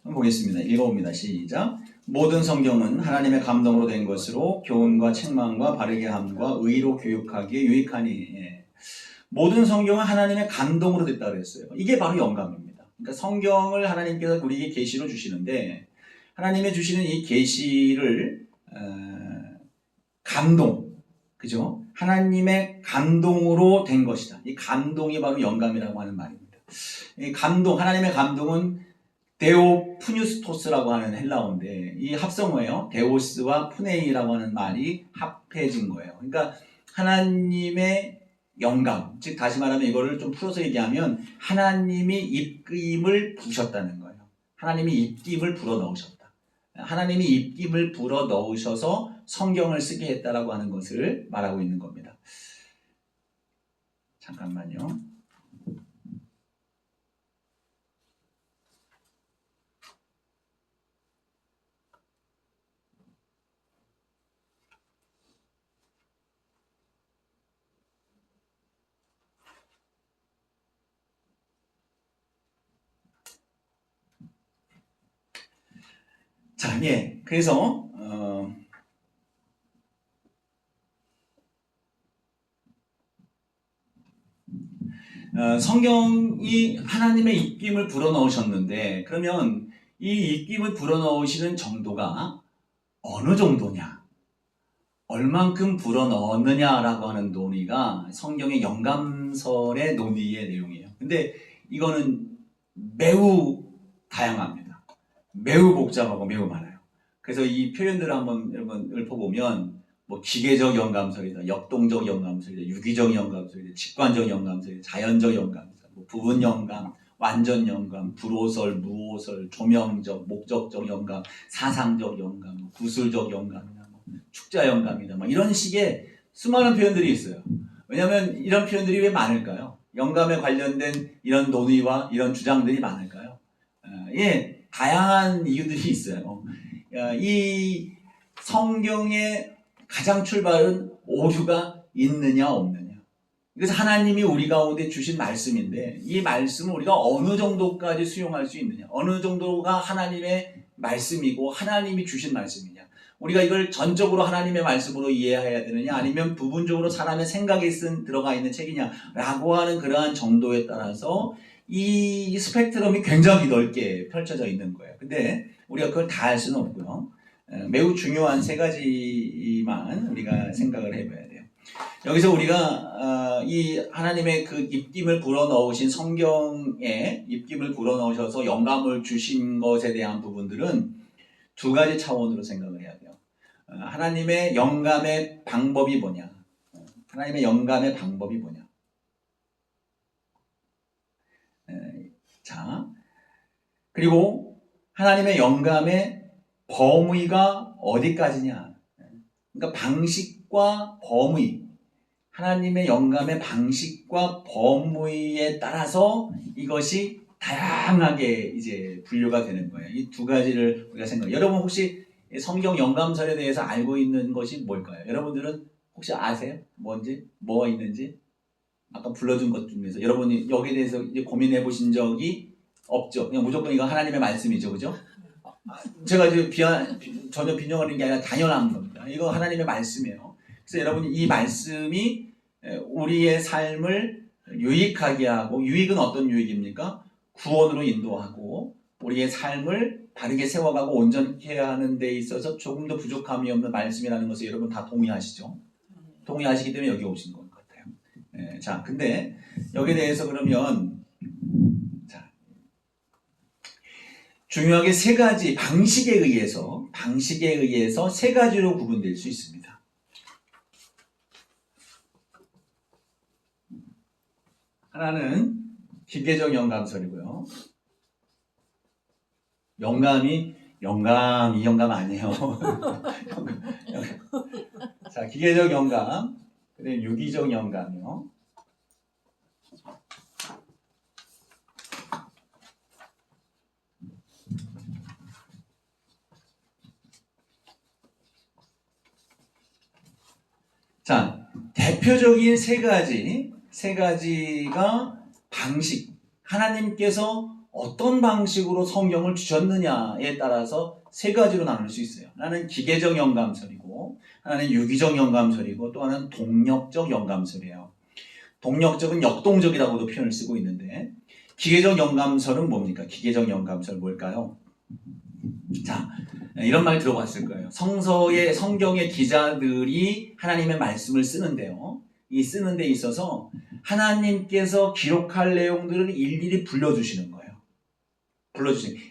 한번 보겠습니다. 읽어봅니다. 시작. 모든 성경은 하나님의 감동으로 된 것으로 교훈과 책망과 바르게 함과 의로 교육하기에 유익하니. 예. 모든 성경은 하나님의 감동으로 됐다 그랬어요. 이게 바로 영감입니다. 그러니까 성경을 하나님께서 우리에게 계시로 주시는데 하나님의 주시는 이 계시를 감동, 그죠? 하나님의 감동으로 된 것이다. 이 감동이 바로 영감이라고 하는 말입니다. 이 감동, 하나님의 감동은 데오푸뉴스토스라고 하는 헬라어인데 이 합성어예요. 데오스와 푸네이라고 하는 말이 합해진 거예요. 그러니까 하나님의 영감, 즉 다시 말하면 이거를 좀 풀어서 얘기하면 하나님이 입김을 부으셨다는 거예요. 하나님이 입김을 불어넣으셨다. 하나님이 입김을 불어넣으셔서 성경을 쓰게 했다라고 하는 것을 말하고 있는 겁니다. 잠깐만요. 자, 예. 그래서 성경이 하나님의 입김을 불어넣으셨는데 그러면 이 입김을 불어넣으시는 정도가 어느 정도냐? 얼만큼 불어넣었느냐라고 하는 논의가 성경의 영감설의 논의의 내용이에요. 근데 이거는 매우 다양합니다. 매우 복잡하고 매우 많아요. 그래서 이 표현들을 한번 여러분 읊어보면 뭐 기계적 영감설이다, 역동적 영감설이다, 유기적 영감설이다, 직관적 영감설이다, 자연적 영감설, 뭐 부분 영감, 완전 영감, 불호설, 무호설, 조명적, 목적적 영감, 사상적 영감, 구술적 영감이나 뭐 축자 영감이다, 막 이런 식의 수많은 표현들이 있어요. 왜냐하면 이런 표현들이 왜 많을까요? 영감에 관련된 이런 논의와 이런 주장들이 많을까요? 예, 다양한 이유들이 있어요. 이 성경의 가장 출발은 오류가 있느냐 없느냐. 그래서 하나님이 우리 가운데 주신 말씀인데 이 말씀을 우리가 어느 정도까지 수용할 수 있느냐. 어느 정도가 하나님의 말씀이고 하나님이 주신 말씀이냐. 우리가 이걸 전적으로 하나님의 말씀으로 이해해야 되느냐 아니면 부분적으로 사람의 생각에 들어가 있는 책이냐라고 하는 그러한 정도에 따라서 이 스펙트럼이 굉장히 넓게 펼쳐져 있는 거예요. 근데 우리가 그걸 다 할 수는 없고요. 매우 중요한 세 가지만 우리가 생각을 해봐야 돼요. 여기서 우리가 이 하나님의 그 입김을 불어넣으신 성경에 입김을 불어넣으셔서 영감을 주신 것에 대한 부분들은 두 가지 차원으로 생각을 해야 돼요. 하나님의 영감의 방법이 뭐냐? 하나님의 영감의 방법이 뭐냐? 자, 그리고 하나님의 영감의 범위가 어디까지냐? 그러니까 방식과 범위, 하나님의 영감의 방식과 범위에 따라서 이것이 다양하게 이제 분류가 되는 거예요. 이 두 가지를 우리가 생각. 여러분 혹시 성경 영감설에 대해서 알고 있는 것이 뭘까요? 여러분들은 혹시 아세요? 뭔지, 뭐가 있는지? 아까 불러준 것 중에서 여러분이 여기에 대해서 이제 고민해 보신 적이 없죠. 그냥 무조건 이거 하나님의 말씀이죠, 그죠? 제가 이제 전혀 비난하는 게 아니라 당연한 겁니다. 이거 하나님의 말씀이에요. 그래서 여러분이 이 말씀이 우리의 삶을 유익하게 하고, 유익은 어떤 유익입니까? 구원으로 인도하고 우리의 삶을 바르게 세워가고 온전케 하는 데 있어서 조금 더 부족함이 없는 말씀이라는 것을 여러분 다 동의하시죠? 동의하시기 때문에 여기 오신 것 같아요. 자, 근데 여기에 대해서 그러면 중요하게 세 가지 방식에 의해서 세 가지로 구분될 수 있습니다. 하나는 기계적 영감설이고요. 이 영감 아니에요. 자, 기계적 영감, 그다음에 유기적 영감이요. 자, 대표적인 세 가지가 방식, 하나님께서 어떤 방식으로 성경을 주셨느냐에 따라서 세 가지로 나눌 수 있어요. 하나는 기계적 영감설이고, 하나는 유기적 영감설이고, 또 하나는 동력적 영감설이에요. 동력적은 역동적이라고도 표현을 쓰고 있는데, 기계적 영감설은 뭡니까? 기계적 영감설 뭘까요? 자, 이런 말 들어봤을 거예요. 성경의 기자들이 하나님의 말씀을 쓰는데요. 이 쓰는 데 있어서 하나님께서 기록할 내용들을 일일이 불러주시는 거예요.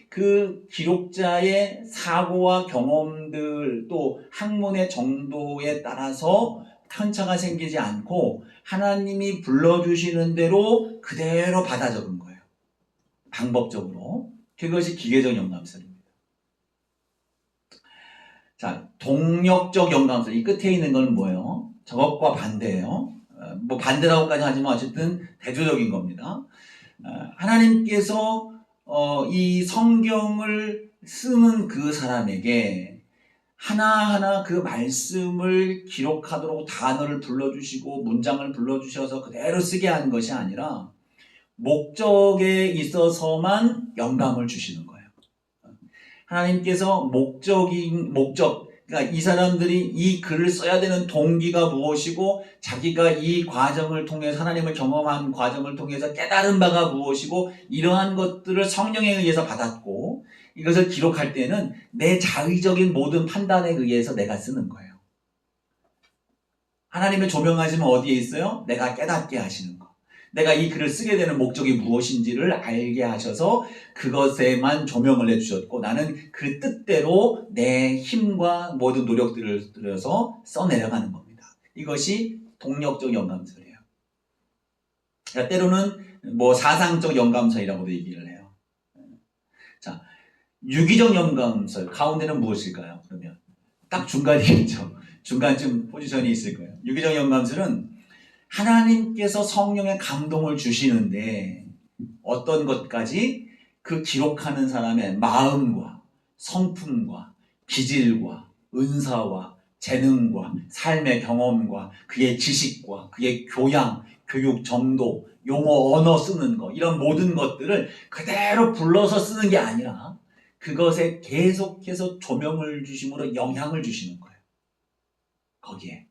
그 기록자의 사고와 경험들 또 학문의 정도에 따라서 편차가 생기지 않고 하나님이 불러주시는 대로 그대로 받아 적은 거예요. 방법적으로. 그것이 기계적 영감설입니다. 자, 동력적 영감설. 이 끝에 있는 건 뭐예요? 저것과 반대예요. 뭐 반대라고까지 하지만 어쨌든 대조적인 겁니다. 하나님께서 이 성경을 쓰는 그 사람에게 하나하나 그 말씀을 기록하도록 단어를 불러주시고 문장을 불러주셔서 그대로 쓰게 한 것이 아니라 목적에 있어서만 영감을 주시는 거예요. 하나님께서 목적, 그러니까 이 사람들이 이 글을 써야 되는 동기가 무엇이고 자기가 이 과정을 통해서 하나님을 경험한 과정을 통해서 깨달은 바가 무엇이고 이러한 것들을 성령에 의해서 받았고 이것을 기록할 때는 내 자의적인 모든 판단에 의해서 내가 쓰는 거예요. 하나님의 조명하심은 어디에 있어요? 내가 깨닫게 하시는 거. 내가 이 글을 쓰게 되는 목적이 무엇인지를 알게 하셔서 그것에만 조명을 해주셨고 나는 그 뜻대로 내 힘과 모든 노력들을 들여서 써내려가는 겁니다. 이것이 동력적 영감설이에요. 그러니까 때로는 뭐 사상적 영감설이라고도 얘기를 해요. 자, 유기적 영감설 가운데는 무엇일까요? 그러면 딱 중간이겠죠. 중간쯤 포지션이 있을 거예요. 유기적 영감설은 하나님께서 성령의 감동을 주시는데 어떤 것까지 그 기록하는 사람의 마음과 성품과 기질과 은사와 재능과 삶의 경험과 그의 지식과 그의 교양, 교육 정도, 용어, 언어 쓰는 거 이런 모든 것들을 그대로 불러서 쓰는 게 아니라 그것에 계속해서 조명을 주심으로 영향을 주시는 거예요. 거기에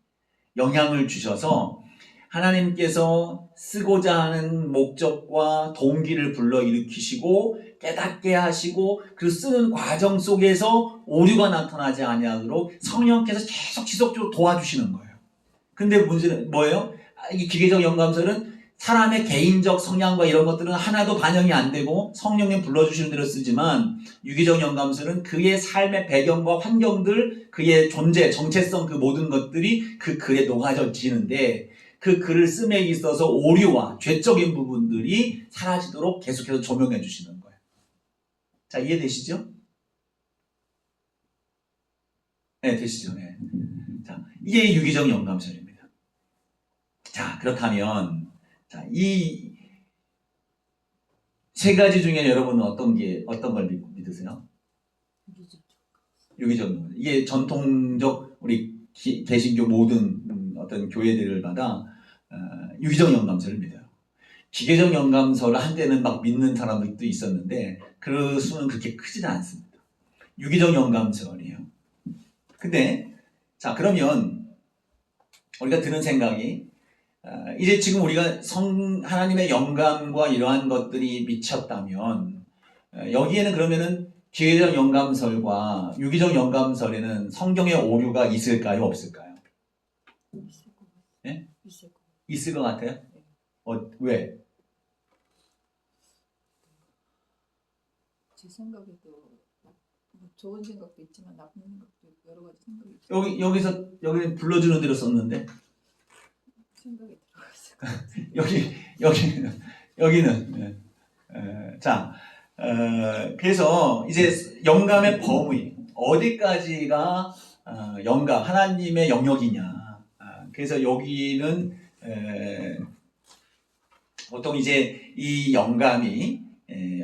영향을 주셔서 하나님께서 쓰고자 하는 목적과 동기를 불러일으키시고 깨닫게 하시고 그 쓰는 과정 속에서 오류가 나타나지 아니하도록 성령께서 계속 지속적으로 도와주시는 거예요. 근데 문제는 뭐예요? 이 기계적 영감설은 사람의 개인적 성향과 이런 것들은 하나도 반영이 안 되고 성령이 불러주시는 대로 쓰지만 유기적 영감설은 그의 삶의 배경과 환경들, 그의 존재, 정체성 그 모든 것들이 그 글에 녹아지는데 그 글을 씀에 있어서 오류와 죄적인 부분들이 사라지도록 계속해서 조명해 주시는 거예요. 자, 이해되시죠? 네, 되시죠? 네. 자, 이게 유기적 영감설입니다. 자, 그렇다면 자, 이 세 가지 중에 여러분은 어떤 걸 믿으세요? 유기적 영감설. 이게 전통적 우리 개신교 모든 어떤 교회들마다 유기적 영감설을 믿어요. 기계적 영감설을 한때는 막 믿는 사람들도 있었는데 그 수는 그렇게 크지는 않습니다. 유기적 영감설이에요. 근데 자 그러면 우리가 드는 생각이 이제 지금 우리가 하나님의 영감과 이러한 것들이 미쳤다면 여기에는 그러면은 기계적 영감설과 유기적 영감설에는 성경의 오류가 있을까요? 없을까요? 네? 있을 것 같아요? 왜? 제 생각에도 좋은 생각도 있지만 나쁜 생각도 있고 여러 가지 생각이 있어요. 여기는 불러주는 대로 썼는데 생각이 들어갔을 것 같아요. 여기는 자 그래서 이제 영감의 범위 어디까지가 영감 하나님의 영역이냐 그래서 여기는 보통 이제 이 영감이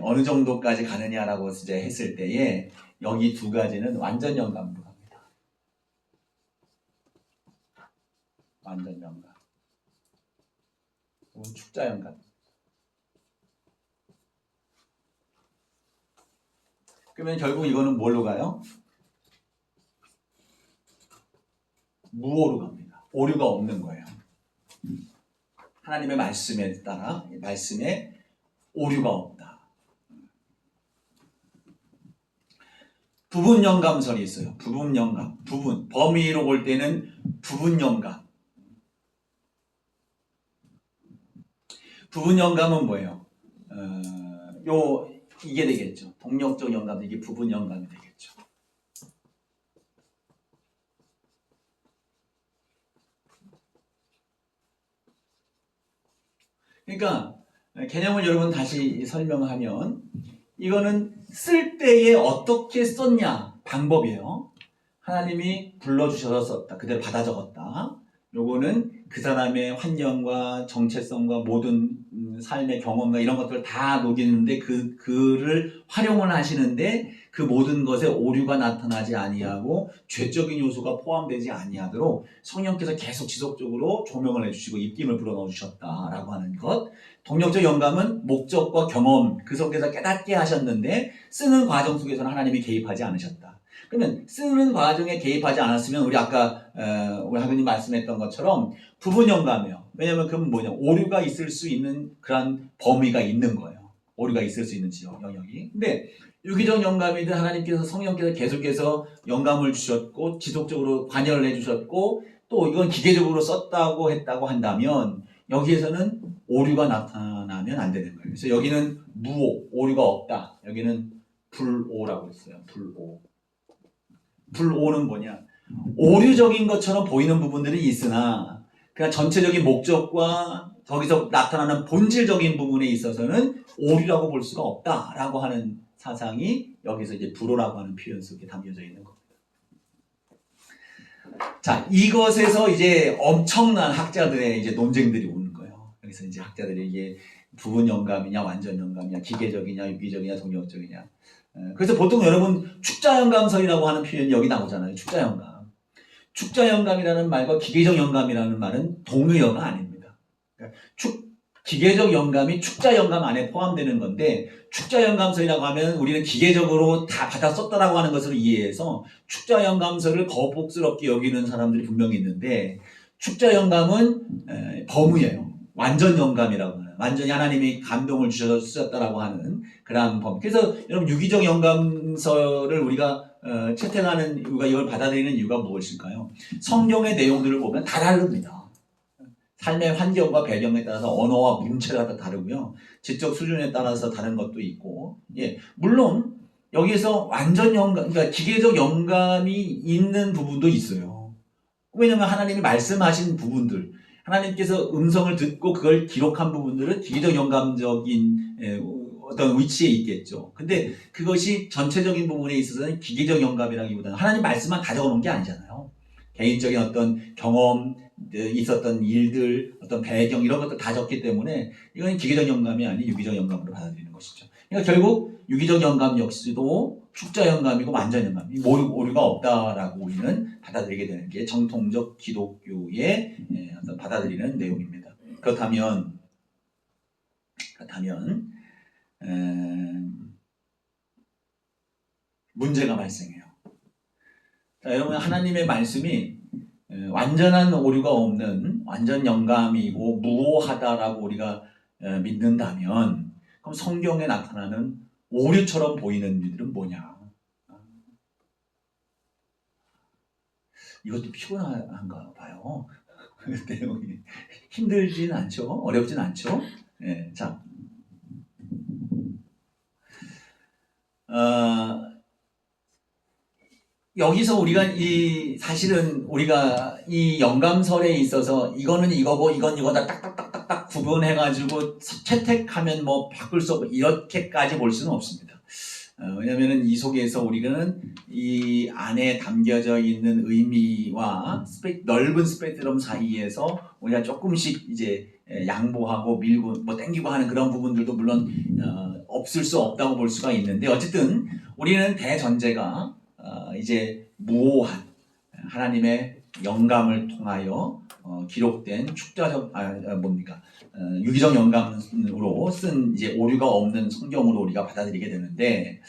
어느 정도까지 가느냐라고 이제 했을 때에 여기 두 가지는 완전 영감으로 갑니다. 완전 영감. 혹은 축자 영감. 그러면 결국 이거는 뭘로 가요? 무오로 갑니다. 오류가 없는 거예요. 하나님의 말씀에 따라 말씀에 오류가 없다. 부분 영감설이 있어요. 부분 영감, 부분 범위로 볼 때는 부분 영감. 부분 영감은 뭐예요? 이게 되겠죠. 동력적 영감, 이게 부분 영감이 되겠죠. 그러니까 개념을 여러분 다시 설명하면 이거는 쓸 때에 어떻게 썼냐 방법이에요. 하나님이 불러주셔서 썼다. 그대로 받아 적었다. 요거는 그 사람의 환경과 정체성과 모든 삶의 경험과 이런 것들을 다 녹이는데 그를 활용을 하시는데 그 모든 것에 오류가 나타나지 아니하고 죄적인 요소가 포함되지 아니하도록 성령께서 계속 지속적으로 조명을 해주시고 입김을 불어넣어 주셨다라고 하는 것. 동력적 영감은 목적과 경험 그 속에서 깨닫게 하셨는데 쓰는 과정 속에서는 하나님이 개입하지 않으셨다. 그러면 쓰는 과정에 개입하지 않았으면 우리 아까 우리 하느님 말씀했던 것처럼 부분 영감이에요. 왜냐하면 그건 뭐냐, 오류가 있을 수 있는 그런 범위가 있는 거예요. 오류가 있을 수 있는 지역 영역이. 근데 유기적 영감이든 하나님께서 성령께서 계속해서 영감을 주셨고 지속적으로 관여를 해주셨고 또 이건 기계적으로 썼다고 했다고 한다면 여기에서는 오류가 나타나면 안 되는 거예요. 그래서 여기는 무오, 오류가 없다. 여기는 불오라고 했어요. 불오. 불오는 뭐냐? 오류적인 것처럼 보이는 부분들이 있으나 그냥 전체적인 목적과 거기서 나타나는 본질적인 부분에 있어서는 오류라고 볼 수가 없다라고 하는 사상이 여기서 이제 불오라고 하는 표현 속에 담겨져 있는 겁니다. 자, 이것에서 이제 엄청난 학자들의 이제 논쟁들이 오는 거예요. 여기서 이제 학자들이 이게 부분 영감이냐, 완전 영감이냐, 기계적이냐, 유기적이냐, 동력적이냐. 그래서 보통 여러분 축자영감설이라고 하는 표현이 여기 나오잖아요. 축자영감. 축자영감이라는 말과 기계적 영감이라는 말은 동의어가 아닙니다. 그러니까 기계적 영감이 축자영감 안에 포함되는 건데 축자영감설이라고 하면 우리는 기계적으로 다 받아 썼다라고 하는 것을 이해해서 축자영감설을 거북스럽게 여기는 사람들이 분명히 있는데 축자영감은 범위예요. 완전 영감이라고 하는, 완전히 하나님이 감동을 주셔서 쓰셨다라고 하는 그런 범위. 그래서 여러분 유기적 영감설을 우리가 채택하는 이유가, 이걸 받아들이는 이유가 무엇일까요? 성경의 내용들을 보면 다 다릅니다. 삶의 환경과 배경에 따라서 언어와 문체가 다 다르고요. 지적 수준에 따라서 다른 것도 있고, 예, 물론 여기서 완전 영감, 그러니까 기계적 영감이 있는 부분도 있어요. 왜냐하면 하나님이 말씀하신 부분들, 하나님께서 음성을 듣고 그걸 기록한 부분들은 기계적 영감적인 어떤 위치에 있겠죠. 근데 그것이 전체적인 부분에 있어서는 기계적 영감이라기보다는 하나님 말씀만 다 적어놓은 게 아니잖아요. 개인적인 어떤 경험, 있었던 일들, 어떤 배경 이런 것도 다 적기 때문에 이건 기계적 영감이 아닌 유기적 영감으로 받아들이는 것이죠. 그러니까 결국 유기적 영감 역시도 축자 영감이고 완전 영감, 오류가 없다라고 우리는 받아들이게 되는 게 정통적 기독교의 어떤 받아들이는 내용입니다. 그렇다면 문제가 발생해요. 자, 여러분, 하나님의 말씀이 완전한 오류가 없는 완전 영감이고 무오하다라고 우리가 믿는다면 그럼 성경에 나타나는 오류처럼 보이는 일들은 뭐냐? 이것도 피곤한가 봐요. 내용이 힘들진 않죠? 어렵진 않죠? 네, 자, 여기서 우리가 사실은 우리가 이 영감설에 있어서 이거는 이거고 이건 이거다 딱딱딱딱딱 구분해가지고 채택하면 뭐 바꿀 수 없고 이렇게까지 볼 수는 없습니다. 왜냐면은 이 속에서 우리는 이 안에 담겨져 있는 의미와 넓은 스펙트럼 사이에서 우리가 조금씩 이제 양보하고 밀고 뭐 땡기고 하는 그런 부분들도 물론 없을 수 없다고 볼 수가 있는데 어쨌든 우리는 대전제가 이제 무오한 하나님의 영감을 통하여 기록된 축자적 유기적 영감으로 쓴 이제 오류가 없는 성경으로 우리가 받아들이게 되는데,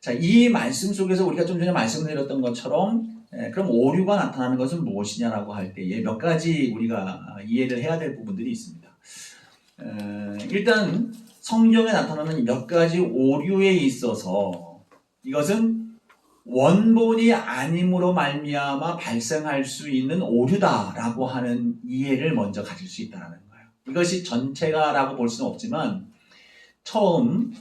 자, 이 말씀 속에서 우리가 좀 전에 말씀드렸던 것처럼 그럼 오류가 나타나는 것은 무엇이냐라고 할 때에 몇 가지 우리가 이해를 해야 될 부분들이 있습니다. 일단 성경에 나타나는 몇 가지 오류에 있어서 이것은 원본이 아님으로 말미암아 발생할 수 있는 오류다라고 하는 이해를 먼저 가질 수 있다는 거예요. 이것이 전체가라고 볼 수는 없지만 처음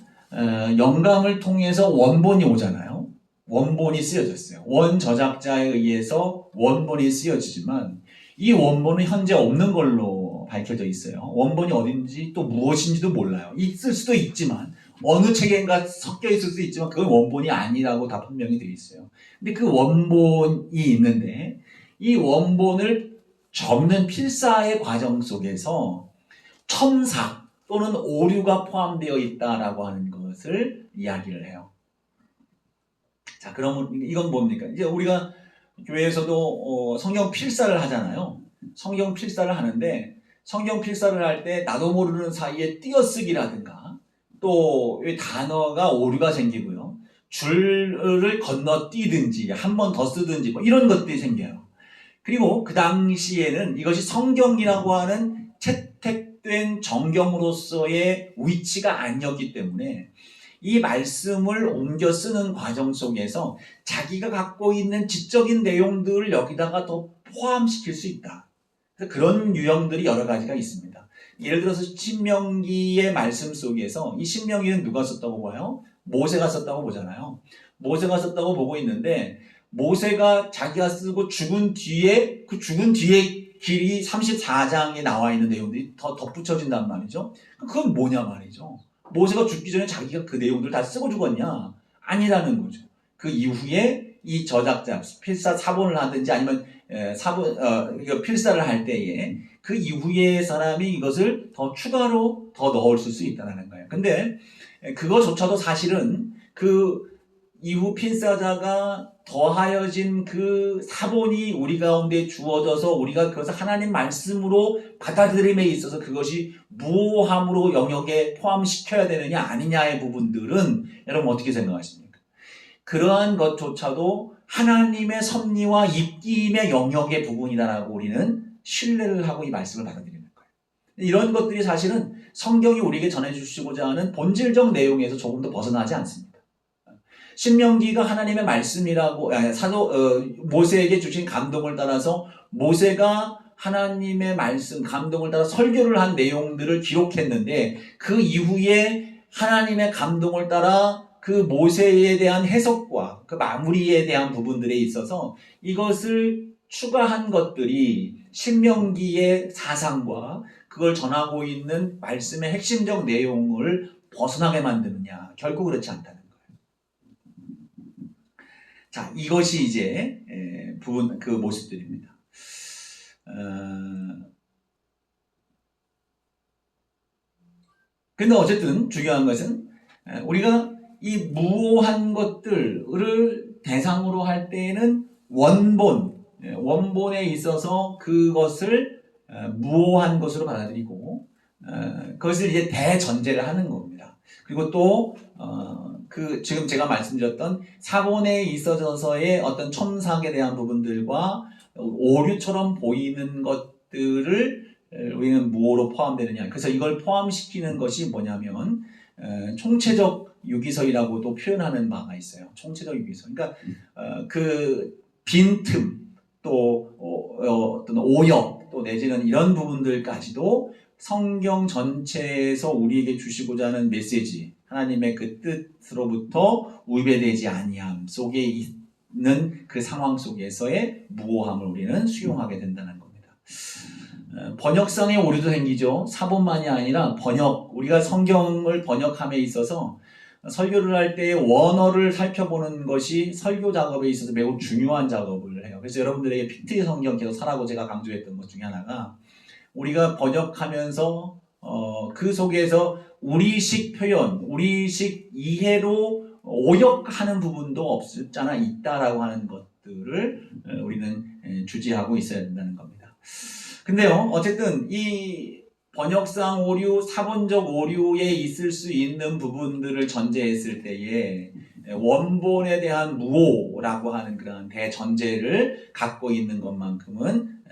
영감을 통해서 원본이 오잖아요. 원본이 쓰여졌어요. 원 저작자에 의해서 원본이 쓰여지지만 이 원본은 현재 없는 걸로 밝혀져 있어요. 원본이 어딘지 또 무엇인지도 몰라요. 있을 수도 있지만 어느 책인가 섞여 있을 수도 있지만 그건 원본이 아니라고 다 분명히 되어 있어요. 근데 그 원본이 있는데 이 원본을 접는 필사의 과정 속에서 첨삭 또는 오류가 포함되어 있다라고 하는 것을 이야기를 해요. 자, 그러면 이건 뭡니까? 이제 우리가 교회에서도 성경 필사를 하잖아요. 성경 필사를 하는데 성경 필사를 할 때 나도 모르는 사이에 띄어쓰기라든가 또 단어가 오류가 생기고요. 줄을 건너뛰든지 한 번 더 쓰든지 뭐 이런 것들이 생겨요. 그리고 그 당시에는 이것이 성경이라고 하는 채택된 정경으로서의 위치가 아니었기 때문에 이 말씀을 옮겨 쓰는 과정 속에서 자기가 갖고 있는 지적인 내용들을 여기다가 더 포함시킬 수 있다. 그래서 그런 유형들이 여러 가지가 있습니다. 예를 들어서 신명기의 말씀 속에서 이 신명기는 누가 썼다고 봐요? 모세가 썼다고 보잖아요. 모세가 썼다고 보고 있는데 모세가 자기가 쓰고 죽은 뒤에 그 죽은 뒤에 길이 34장에 나와 있는 내용들이 더 덧붙여진단 말이죠. 그건 뭐냐 말이죠. 모세가 죽기 전에 자기가 그 내용들 다 쓰고 죽었냐? 아니라는 거죠. 그 이후에 이 저작자 필사 사본을 하든지 아니면 이거 필사를 할 때에 그 이후에 사람이 이것을 더 추가로 더 넣을 수 있다는 거예요. 근데 그거조차도 사실은 그 이후 필사자가 더하여진 그 사본이 우리 가운데 주어져서 우리가 그것을 하나님 말씀으로 받아들임에 있어서 그것이 무오함으로 영역에 포함시켜야 되느냐 아니냐의 부분들은 여러분 어떻게 생각하십니까? 그러한 것조차도 하나님의 섭리와 입김의 영역의 부분이다라고 우리는 신뢰를 하고 이 말씀을 받아들이는 거예요. 이런 것들이 사실은 성경이 우리에게 전해주시고자 하는 본질적 내용에서 조금 더 벗어나지 않습니다. 신명기가 하나님의 말씀이라고 모세에게 주신 감동을 따라서 모세가 하나님의 말씀 감동을 따라 설교를 한 내용들을 기록했는데 그 이후에 하나님의 감동을 따라 그 모세에 대한 해석과 그 마무리에 대한 부분들에 있어서 이것을 추가한 것들이 신명기의 사상과 그걸 전하고 있는 말씀의 핵심적 내용을 벗어나게 만드느냐? 결코 그렇지 않다는 거예요. 자, 이것이 이제 그 모습들입니다. 근데 어쨌든 중요한 것은 우리가 이 무오한 것들을 대상으로 할 때에는 원본에 있어서 그것을 무오한 것으로 받아들이고 그것을 이제 대전제를 하는 겁니다. 그리고 또 지금 제가 말씀드렸던 사본에 있어서의 어떤 첨삭에 대한 부분들과 오류처럼 보이는 것들을 우리는 무오로 포함되느냐. 그래서 이걸 포함시키는 것이 뭐냐면 총체적 유기서이라고도 표현하는 바가 있어요. 총체적 유기서. 그러니까 그 빈틈 또 어떤 오역 또 내지는 이런 부분들까지도 성경 전체에서 우리에게 주시고자 하는 메시지 하나님의 그 뜻으로부터 위배되지 아니함 속에 있는 그 상황 속에서의 무오함을 우리는 수용하게 된다는 겁니다. 번역상의 오류도 생기죠. 사본만이 아니라 우리가 성경을 번역함에 있어서 설교를 할 때 원어를 살펴보는 것이 설교 작업에 있어서 매우 중요한 작업을 해요. 그래서 여러분들에게 픽트 성경 계속 사라고 제가 강조했던 것 중에 하나가 우리가 번역하면서 그 속에서 우리식 표현, 우리식 이해로 오역하는 부분도 없잖아 있다라고 하는 것들을 우리는 주지하고 있어야 된다는 겁니다. 근데요, 어쨌든 이 번역상 오류, 사본적 오류에 있을 수 있는 부분들을 전제했을 때에 원본에 대한 무오라고 하는 그런 대전제를 갖고 있는 것만큼은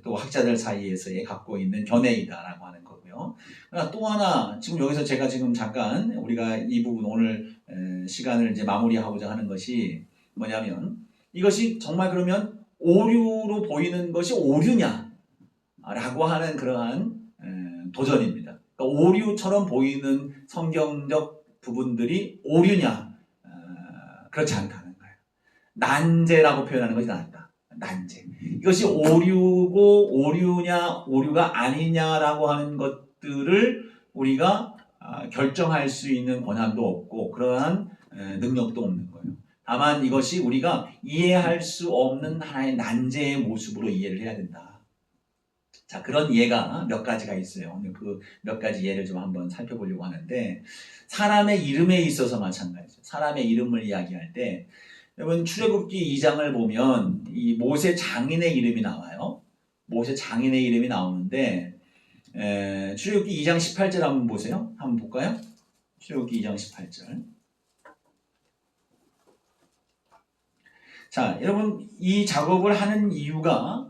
또 학자들 사이에서의 갖고 있는 견해이다라고 하는 거고요. 그러나 또 하나 지금 여기서 제가 지금 잠깐 우리가 이 부분 오늘 시간을 이제 마무리하고자 하는 것이 뭐냐면 이것이 정말 그러면 오류로 보이는 것이 오류냐라고 하는 그러한 도전입니다. 그러니까 오류처럼 보이는 성경적 부분들이 오류냐? 그렇지 않다는 거예요. 난제라고 표현하는 것이 낫다. 난제. 이것이 오류고 오류냐 오류가 아니냐라고 하는 것들을 우리가 결정할 수 있는 권한도 없고 그러한 능력도 없는 거예요. 다만 이것이 우리가 이해할 수 없는 하나의 난제의 모습으로 이해를 해야 된다. 자, 그런 예가 몇 가지가 있어요. 오늘 그 몇 가지 예를 좀 한번 살펴보려고 하는데 사람의 이름에 있어서 마찬가지죠. 사람의 이름을 이야기할 때 여러분 출애굽기 2장을 보면 이 모세 장인의 이름이 나와요. 모세 장인의 이름이 나오는데 출애굽기 2장 18절 한번 보세요. 한번 볼까요? 출애굽기 2장 18절. 자, 여러분 이 작업을 하는 이유가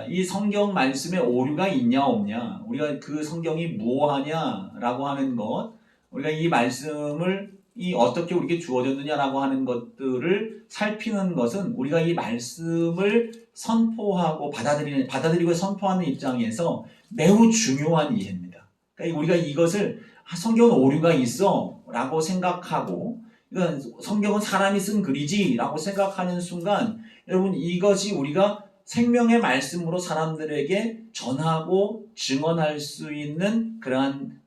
이 성경 말씀에 오류가 있냐 없냐, 우리가 그 성경이 무엇하냐라고 하는 것, 우리가 이 말씀을 어떻게 우리에게 주어졌느냐라고 하는 것들을 살피는 것은 우리가 이 말씀을 선포하고 받아들이고 선포하는 입장에서 매우 중요한 이해입니다. 그러니까 우리가 이것을 성경은 오류가 있어 라고 생각하고 이건 성경은 사람이 쓴 글이지 라고 생각하는 순간 여러분 이것이 우리가 생명의 말씀으로 사람들에게 전하고 증언할 수 있는 그러한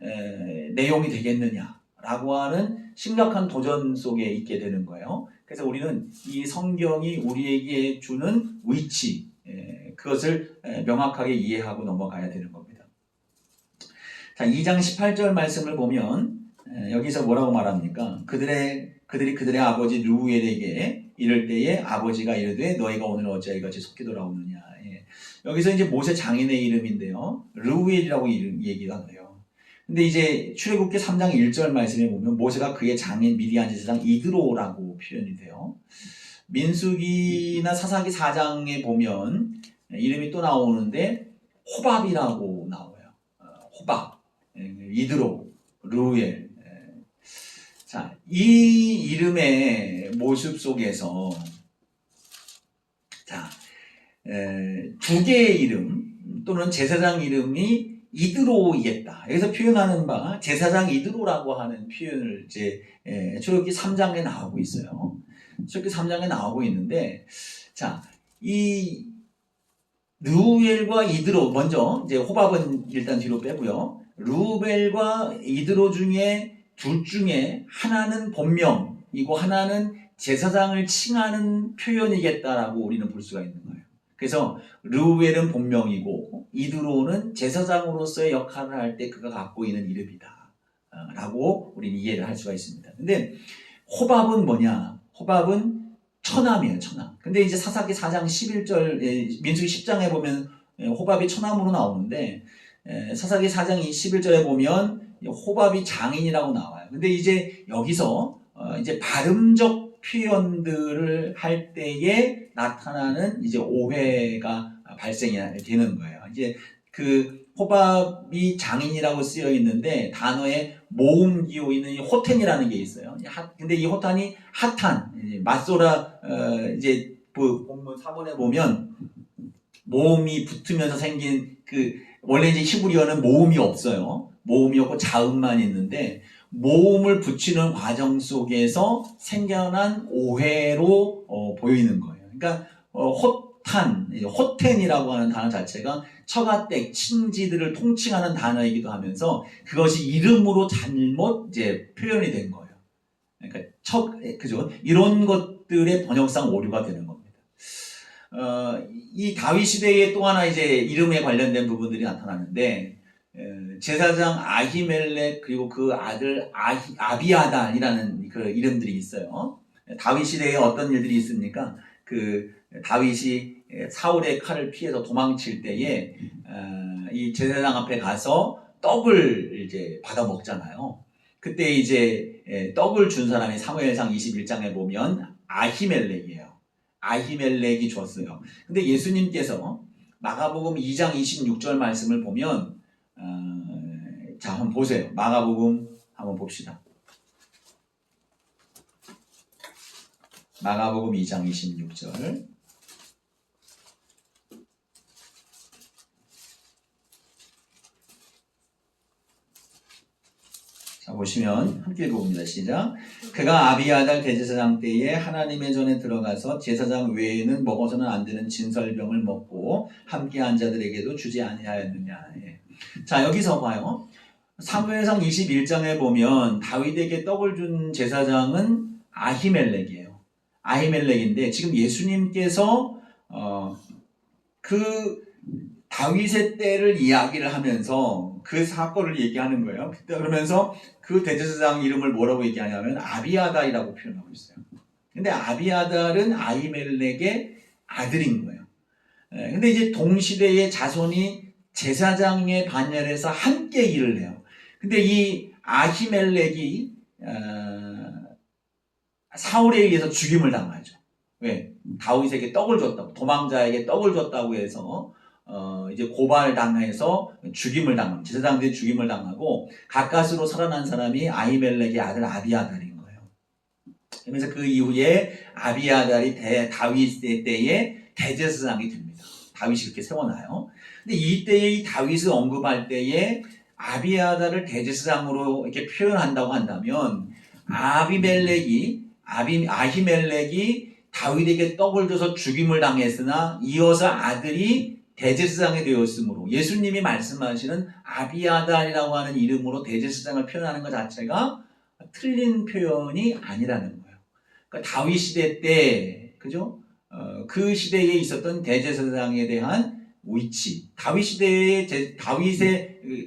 내용이 되겠느냐라고 하는 심각한 도전 속에 있게 되는 거예요. 그래서 우리는 이 성경이 우리에게 주는 위치, 그것을 명확하게 이해하고 넘어가야 되는 겁니다. 자, 2장 18절 말씀을 보면 여기서 뭐라고 말합니까? 그들이 그들의 아버지 루엘에게 이럴 때에 아버지가 이르되 너희가 오늘 어찌하여 이같이 속히 돌아오느냐. 여기서 이제 모세 장인의 이름인데요. 루엘이라고 얘기가 해요. 근데 이제 출애굽기 3장 1절 말씀에 보면 모세가 그의 장인 미디안 제사장 이드로라고 표현이 돼요. 민수기나 사사기 4장에 보면 이름이 또 나오는데 호밥이라고 나와요. 호밥, 이드로, 루엘. 자, 이 이름의 모습 속에서 자, 두 개의 이름 또는 제사장 이름이 이드로이겠다. 여기서 표현하는 바 제사장 이드로라고 하는 표현을 이제 출애굽기 3장에 나오고 있어요. 출애굽기 3장에 나오고 있는데, 자, 이 루엘과 이드로 먼저 이제 호밥은 일단 뒤로 빼고요. 루벨과 이드로 중에 둘 중에 하나는 본명이고 하나는 제사장을 칭하는 표현이겠다라고 우리는 볼 수가 있는 거예요. 그래서 르우엘은 본명이고 이드로는 제사장으로서의 역할을 할 때 그가 갖고 있는 이름이다 라고 우리는 이해를 할 수가 있습니다. 근데 호밥은 뭐냐? 호밥은 처남이에요. 처남. 근데 이제 사사기 4장 11절 민수기 10장에 보면 호밥이 처남으로 나오는데 사사기 4장 11절에 보면 호밥이 장인이라고 나와요. 근데 이제 여기서 이제 발음적 표현들을 할 때에 나타나는 이제 오해가 발생이 되는 거예요. 이제 그 호밥이 장인이라고 쓰여 있는데 단어에 모음 기호 있는 호텐이라는 게 있어요. 근데 이 호탄이 핫한 맞소라 이제 본문 4번에 보면 모음이 붙으면서 생긴 원래 이제 히브리어는 모음이 없어요. 모음이 없고 자음만 있는데 모음을 붙이는 과정 속에서 생겨난 오해로 보이는 거예요. 그러니까 호텐이라고 하는 단어 자체가 처가댁, 친지들을 통칭하는 단어이기도 하면서 그것이 이름으로 잘못 이제 표현이 된 거예요. 그러니까 그죠? 이런 것들의 번역상 오류가 되는 겁니다. 이 다윗 시대에 또 하나 이제 이름에 관련된 부분들이 나타나는데 제사장 아히멜렉 그리고 그 아들 아비아달이라는 그 이름들이 있어요. 다윗 시대에 어떤 일들이 있습니까? 그 다윗이 사울의 칼을 피해서 도망칠 때에 이 제사장 앞에 가서 떡을 이제 받아 먹잖아요. 그때 이제 떡을 준 사람이 사무엘상 21장에 보면 아히멜렉이에요. 아히멜렉이 줬어요. 근데 예수님께서 마가복음 2장 26절 말씀을 보면 자, 한번 보세요. 마가복음 한번 봅시다. 마가복음 2장 26절. 자, 보시면 함께 읽어봅니다. 시작. 그가 아비아달 대제사장 때에 하나님의 전에 들어가서 제사장 외에는 먹어서는 안 되는 진설병을 먹고 함께한 자들에게도 주지 아니하였느냐. 예. 자, 여기서 봐요. 사무엘상 21장에 보면 다윗에게 떡을 준 제사장은 아히멜렉이에요. 아히멜렉인데 지금 예수님께서 그 다윗의 때를 이야기를 하면서 그 사건을 얘기하는 거예요. 그러면서 그 대제사장 이름을 뭐라고 얘기하냐면 아비아달이라고 표현하고 있어요. 근데 아비아달은 아히멜렉의 아들인 거예요. 근데 이제 동시대의 자손이 제사장의 반열에서 함께 일을 해요. 근데 이 아히멜렉이 사울에 의해서 죽임을 당하죠. 왜? 다윗에게 떡을 줬다고, 도망자에게 떡을 줬다고 해서 이제 고발당해서 죽임을 당하고, 제사장들이 죽임을 당하고, 가까스로 살아난 사람이 아히멜렉의 아들 아비아달인 거예요. 그래서 그 이후에 아비아달이 다윗의 때에 대제사장이 됩니다. 다윗이 이렇게 세워놔요. 근데 이때에 이 다윗을 언급할 때에 아비아달을 대제사장으로 이렇게 표현한다고 한다면, 아히멜렉이 다윗에게 떡을 줘서 죽임을 당했으나 이어서 아들이 대제사장이 되었으므로 예수님이 말씀하시는 아비아달이라고 하는 이름으로 대제사장을 표현하는 것 자체가 틀린 표현이 아니라는 거예요. 그러니까 다윗 시대 때, 그죠? 그 시대에 있었던 대제사장에 대한 위치, 다윗의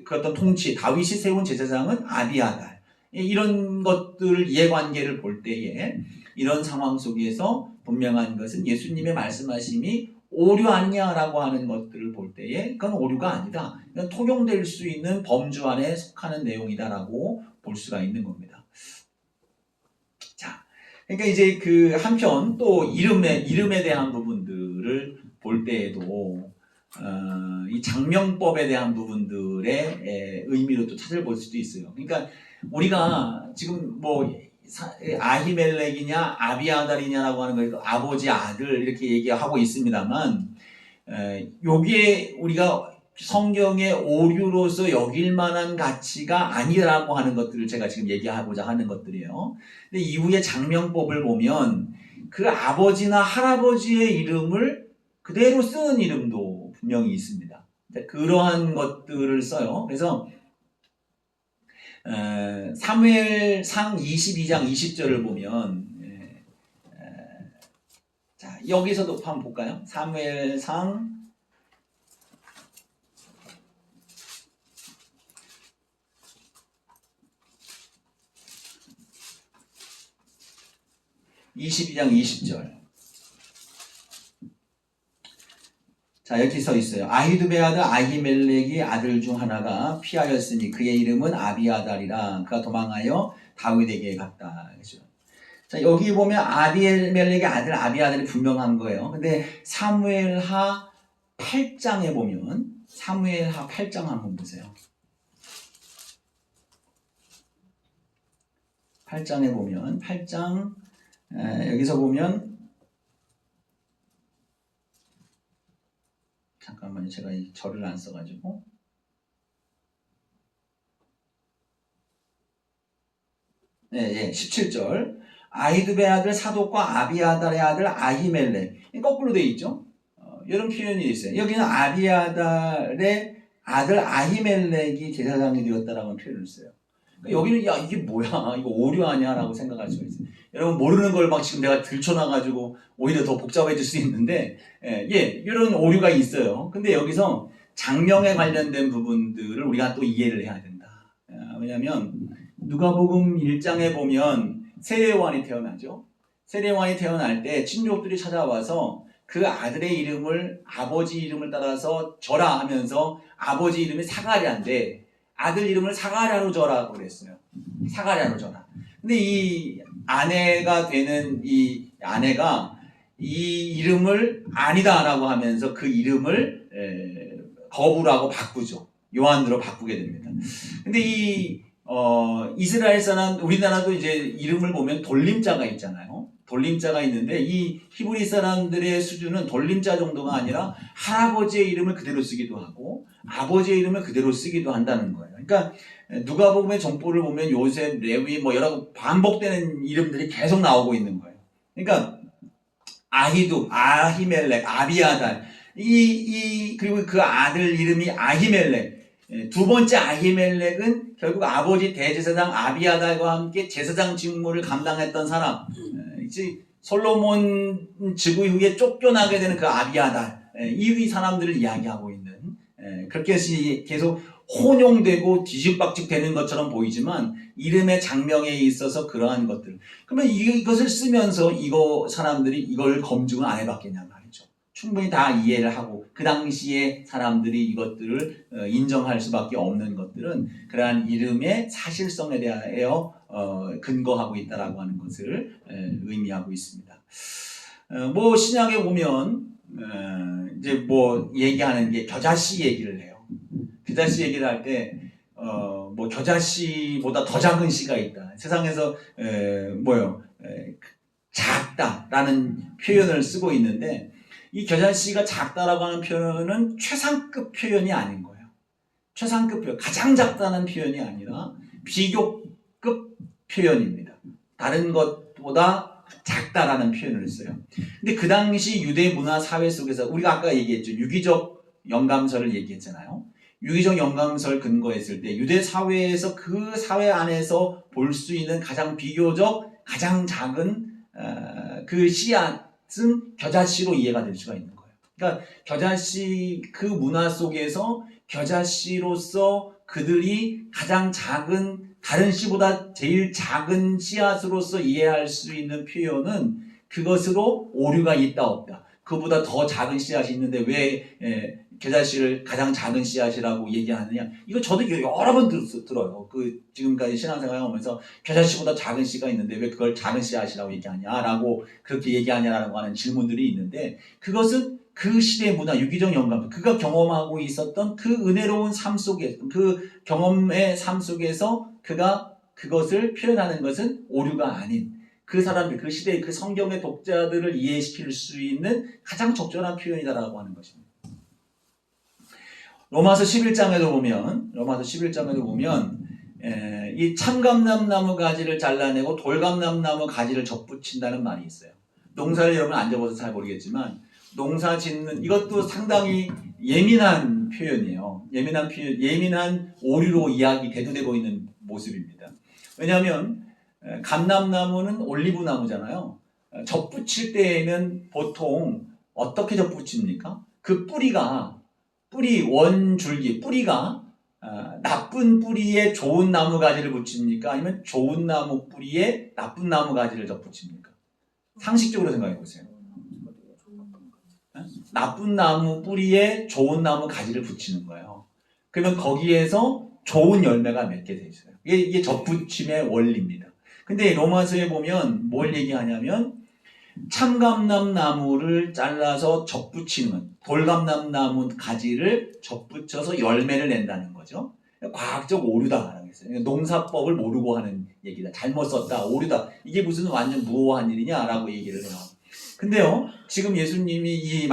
그 어떤 통치, 다윗이 세운 제사장은 아비아달. 이런 것들 이해관계를 볼 때에 이런 상황 속에서 분명한 것은 예수님의 말씀하심이 오류 아니냐라고 하는 것들을 볼 때에 그건 오류가 아니다. 이건 통용될 수 있는 범주 안에 속하는 내용이다라고 볼 수가 있는 겁니다. 자, 그러니까 이제 그 한편 또 이름에 대한 부분들을 볼 때에도 이 장명법에 대한 부분들의 의미로 또 찾아볼 수도 있어요. 그러니까 우리가 지금 뭐 아히멜렉이냐 아비아달이냐라고 하는 거에도 아버지 아들 이렇게 얘기하고 있습니다만 여기에 우리가 성경의 오류로서 여길 만한 가치가 아니라고 하는 것들을 제가 지금 얘기하고자 하는 것들이에요. 근데 이후에 장명법을 보면 그 아버지나 할아버지의 이름을 그대로 쓰는 이름도 분명히 있습니다. 그러한 것들을 써요. 그래서 사무엘상 22장 20절을 보면 자, 여기서도 한번 볼까요? 사무엘상 22장 20절. 자, 여기 써 있어요. 아히두베 아들 아히멜렉이 아들 중 하나가 피하였으니 그의 이름은 아비아달이라. 그가 도망하여 다윗에게 갔다. 그렇죠? 자, 여기 보면 아비멜렉의 아들 아비아달이 분명한 거예요. 근데 사무엘하 8장에 보면 사무엘하 8장 한번 보세요. 8장에 보면 8장 여기서 보면 잠깐만요. 제가 이 절을 안 써가지고. 네, 17절. 아히두베 아들 사독과 아비아달의 아들 아히멜렉. 거꾸로 되어 있죠. 이런 표현이 있어요. 여기는 아비아달의 아들 아히멜렉이 제사장이 되었다라는 표현을 써요. 그러니까 여기는 야 이게 뭐야? 이거 오류 아니야라고 생각할 수가 있어요. 여러분 모르는 걸 막 지금 내가 들춰놔가지고 오히려 더 복잡해질 수 있는데 이런 오류가 있어요. 근데 여기서 장명에 관련된 부분들을 우리가 또 이해를 해야 된다. 왜냐하면 누가복음 1장에 보면 세례요한이 태어나죠. 세례요한이 태어날 때 친족들이 찾아와서 그 아들의 이름을 아버지 이름을 따라서 저라 하면서 아버지 이름이 사가랴인데 아들 이름을 사가랴로 줘라 그랬어요. 사가랴로 줘라. 근데 이 아내가 되는 이 아내가 이 이름을 아니다라고 하면서 그 이름을 거부라고 바꾸죠. 요한으로 바꾸게 됩니다. 근데 이 이스라엘 사람, 우리나라도 이제 이름을 보면 돌림자가 있잖아요. 돌림자가 있는데 이 히브리 사람들의 수준은 돌림자 정도가 아니라 할아버지의 이름을 그대로 쓰기도 하고 아버지의 이름을 그대로 쓰기도 한다는 거예요. 그러니까 누가복음의 정보를 보면 요셉, 레위 뭐 여러 반복되는 이름들이 계속 나오고 있는 거예요. 그러니까 아히둡, 아히멜렉, 아비아달 그리고 그 아들 이름이 아히멜렉. 두 번째 아히멜렉은 결국 아버지 대제사장 아비아달과 함께 제사장 직무를 감당했던 사람. 솔로몬 즉위 후에 쫓겨나게 되는 그 아비아달. 이 사람들을 이야기하고 있는. 그렇게 계속 혼용되고 뒤죽박죽 되는 것처럼 보이지만 이름의 장명에 있어서 그러한 것들. 그러면 이것을 쓰면서 사람들이 이걸 검증을 안 해봤겠냐 말이죠. 충분히 다 이해를 하고 그 당시에 사람들이 이것들을 인정할 수밖에 없는 것들은 그러한 이름의 사실성에 대하여 근거하고 있다라고 하는 것을 의미하고 있습니다. 뭐 신약에 보면 이제 뭐 얘기하는 게 겨자씨 얘기를 해요. 겨자씨 얘기를 할 때 뭐 겨자씨보다 더 작은 씨가 있다. 세상에서 작다라는 표현을 쓰고 있는데 이 겨자씨가 작다라고 하는 표현은 최상급 표현이 아닌 거예요. 최상급 표현, 가장 작다는 표현이 아니라 비교급 표현입니다. 다른 것보다 작다라는 표현을 써요. 근데 그 당시 유대 문화 사회 속에서 우리가 아까 얘기했죠. 유기적 영감설을 얘기했잖아요. 유기적 영감설 근거했을 때 유대 사회에서 그 사회 안에서 볼 수 있는 가장 비교적 가장 작은 그 씨앗은 겨자씨로 이해가 될 수가 있는 거예요. 그러니까 겨자씨 그 문화 속에서 겨자씨로서 그들이 가장 작은 다른 씨보다 제일 작은 씨앗으로서 이해할 수 있는 표현은 그것으로 오류가 있다 없다. 그보다 더 작은 씨앗이 있는데 왜 겨자씨를 가장 작은 씨앗이라고 얘기하느냐. 이거 저도 여러 번 들어요. 지금까지 신앙생활 하면서 겨자씨보다 작은 씨가 있는데 왜 그걸 작은 씨앗이라고 얘기하냐라고 그렇게 얘기하냐라고 하는 질문들이 있는데 그것은 그 시대의 문화, 유기적 영감, 그가 경험하고 있었던 그 은혜로운 삶 속에, 그 경험의 삶 속에서 그가 그것을 표현하는 것은 오류가 아닌 그 사람들, 그 시대의 그 성경의 독자들을 이해시킬 수 있는 가장 적절한 표현이다라고 하는 것입니다. 로마서 11장에도 보면 이 참감람나무 가지를 잘라내고 돌감람나무 가지를 접붙인다는 말이 있어요. 농사를 여러분 안 접어서 잘 모르겠지만 농사 짓는 이것도 상당히 예민한 표현이에요. 예민한 오류로 대두되고 있는 모습입니다. 왜냐하면 감람나무는 올리브나무잖아요. 접붙일 때에는 보통 어떻게 접붙입니까? 그 뿌리가 나쁜 뿌리에 좋은 나무 가지를 붙입니까? 아니면 좋은 나무 뿌리에 나쁜 나무 가지를 접붙입니까? 상식적으로 생각해 보세요. 나쁜 나무 뿌리에 좋은 나무 가지를 붙이는 거예요. 그러면 거기에서 좋은 열매가 맺게 돼 있어요. 이게 접붙임의 원리입니다. 근데 로마서에 보면 뭘 얘기하냐면 참감람나무를 잘라서 접붙이는 것, 돌감람나무 가지를 접붙여서 열매를 낸다는 거죠. 과학적 오류다라고 했어요. 농사법을 모르고 하는 얘기다. 잘못 썼다. 오류다. 이게 무슨 완전 무오한 일이냐라고 얘기를 해요. 근데요, 지금 예수님이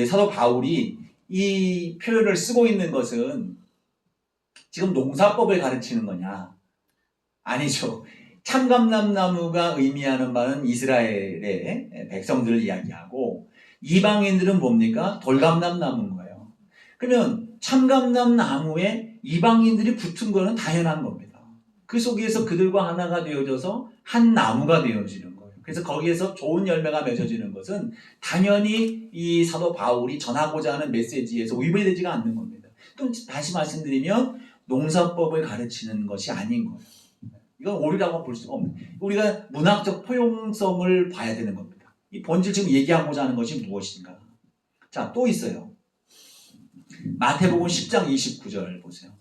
사도 바울이 이 표현을 쓰고 있는 것은 지금 농사법을 가르치는 거냐? 아니죠. 참감람나무가 의미하는 바는 이스라엘의 백성들을 이야기하고 이방인들은 뭡니까? 돌감람나무인 거예요. 그러면 참감람나무에 이방인들이 붙은 거는 당연한 겁니다. 그 속에서 그들과 하나가 되어져서 한 나무가 되어지는 거예요. 그래서 거기에서 좋은 열매가 맺어지는 것은 당연히 이 사도 바울이 전하고자 하는 메시지에서 위배되지가 않는 겁니다. 또 다시 말씀드리면 농사법을 가르치는 것이 아닌 거예요. 이건 오류라고 볼 수가 없는. 우리가 문학적 포용성을 봐야 되는 겁니다. 이 본질 지금 얘기하고자 하는 것이 무엇인가? 자, 또 있어요. 마태복음 10장 29절 보세요.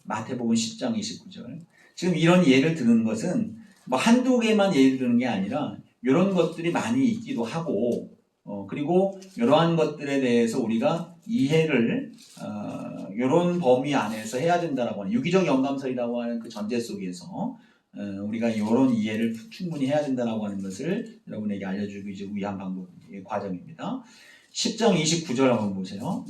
마태복음 10장 29절. 지금 이런 예를 드는 것은 뭐 한두 개만 예를 드는 게 아니라 이런 것들이 많이 있기도 하고 그리고 이러한 것들에 대해서 우리가 이해를 이런 범위 안에서 해야 된다라고 하는 유기적 영감설이라고 하는 그 전제 속에서 우리가 이런 이해를 충분히 해야 된다라고 하는 것을 여러분에게 알려주기 위한 방법 과정입니다. 10장 29절 한번 보세요.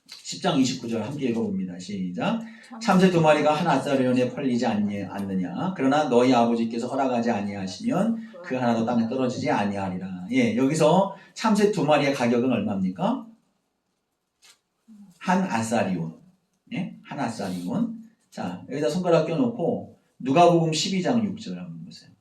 10장 29절 함께 읽어봅니다. 시작. 참새 두 마리가 한 아사리온에 펄리지 않느냐. 그러나 너희 아버지께서 허락하지 아니하시면 그 하나도 땅에 떨어지지 아니하리라. 예, 여기서 참새 두 마리의 가격은 얼마입니까? 한 아사리온. 예, 한 아사리온. 자, 여기다 손가락 껴놓고 누가복음 12장 6절 한번 보세요.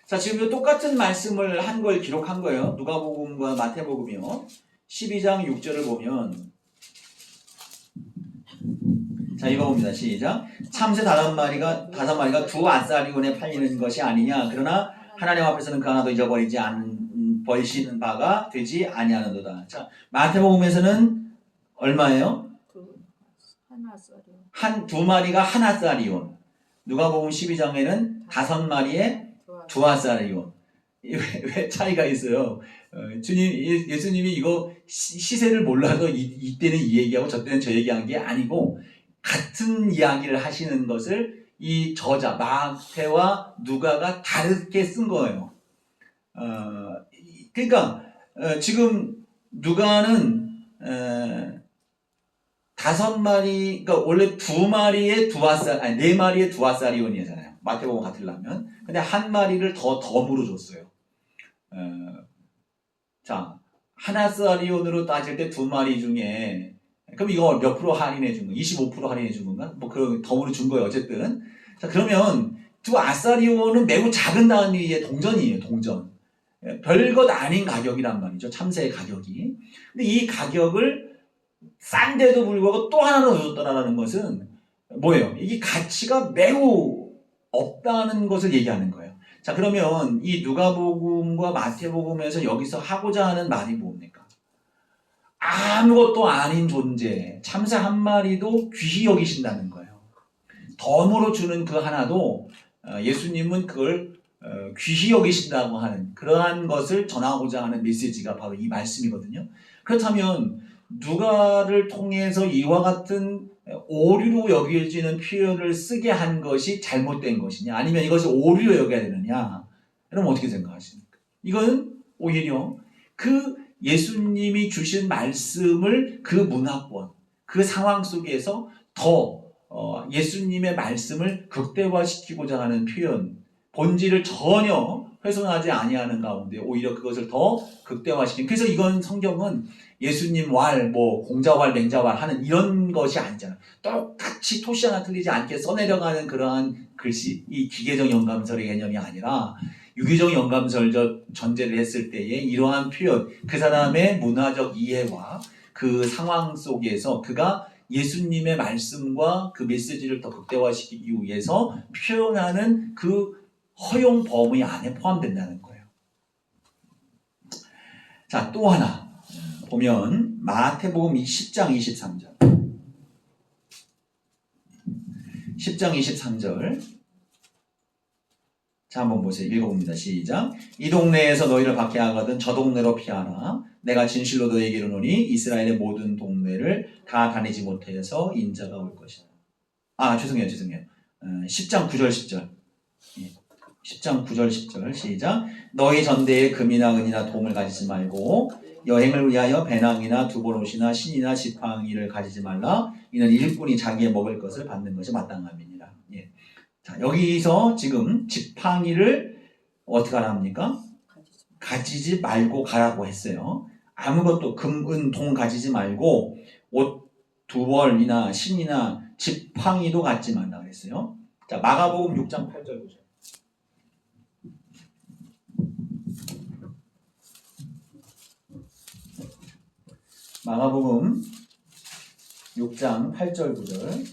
자, 지금 똑같은 말씀을 한 걸 기록한 거예요. 누가복음과 마태복음이요. 12장 6절을 보면 자, 읽어봅니다. 시작. 참새 다섯 마리가 두 아사리온에 팔리는 것이 아니냐. 그러나 하나님 앞에서는 그 하나도 잊어버리지 않는 버리시는 바가 되지 아니하는도다. 자, 마태복음에서는 얼마예요? 두 마리가 한 아사리온. 누가복음 12장에는 다섯 마리에 두 아사리온. 왜 차이가 있어요? 예수님이 이거 시세를 몰라서 이때는 이 얘기하고 저때는 저 얘기한 게 아니고 같은 이야기를 하시는 것을 이 저자 마태와 누가가 다르게 쓴 거예요. 그러니까 지금 누가는 다섯 마리, 그러니까 원래 두 마리의 네 마리의 두 아사리온이잖아요. 마태복음 같으려면. 근데 한 마리를 덤으로 줬어요. 자, 한 아사리온으로 따질 때 두 마리 중에 그럼 이거 몇 프로 할인해 준 거? 25% 할인해 준 건가? 뭐 그 덤으로 준 거예요. 어쨌든. 자, 그러면 두 아사리온은 매우 작은 단위의 동전이에요. 동전. 별것 아닌 가격이란 말이죠. 참새의 가격이. 근데 이 가격을 싼데도 불구하고 또 하나 더 줬더라는 것은 뭐예요? 이게 가치가 매우 없다는 것을 얘기하는 거예요. 자, 그러면 이 누가복음과 마태복음에서 여기서 하고자 하는 말이 뭡니까? 아무것도 아닌 존재, 참새 한 마리도 귀히 여기신다는 거예요. 덤으로 주는 그 하나도 예수님은 그걸 귀히 여기신다고 하는 그러한 것을 전하고자 하는 메시지가 바로 이 말씀이거든요. 그렇다면 누가를 통해서 이와 같은 오류로 여겨지는 표현을 쓰게 한 것이 잘못된 것이냐, 아니면 이것이 오류로 여겨야 되느냐, 여러분 어떻게 생각하십니까? 이건 오히려 그 예수님이 주신 말씀을 그 문화권, 그 상황 속에서 더 예수님의 말씀을 극대화시키고자 하는 표현, 본질을 전혀 훼손하지 아니하는 가운데 오히려 그것을 더 극대화시킨. 그래서 이건 성경은 예수님 왈, 공자왈, 맹자왈 하는 이런 것이 아니잖아요. 똑같이 토시 하나 틀리지 않게 써내려가는 그러한 글씨, 이 기계적 영감설의 개념이 아니라 유기적 영감설적 전제를 했을 때에 이러한 표현, 그 사람의 문화적 이해와 그 상황 속에서 그가 예수님의 말씀과 그 메시지를 더 극대화시키기 위해서 표현하는 그 허용 범위 안에 포함된다는 거예요. 자, 또 하나 보면 마태복음 10장 23절. 10장 23절. 자, 한번 보세요. 읽어봅니다. 시작. 이 동네에서 너희를 박해하거든 저 동네로 피하라. 내가 진실로 너에게 이르노니 이스라엘의 모든 동네를 다 다니지 못해서 인자가 올 것이다. 죄송해요. 10장 9절 10절. 10장 9절 10절 시작. 너희 전대에 금이나 은이나 동을 가지지 말고 여행을 위하여 배낭이나 두보롯이나 신이나 지팡이를 가지지 말라. 이는 일꾼이 자기의 먹을 것을 받는 것이 마땅함이니라. 예. 자, 여기서 지금 지팡이를 어떻게 하라 합니까? 가지지 말고 가라고 했어요. 아무것도 금, 은, 동 가지지 말고 옷, 두벌이나 신이나 지팡이도 갖지 말라 그랬어요. 자, 마가복음 6장 8절 보죠. 마가복음 6장 8절 9절.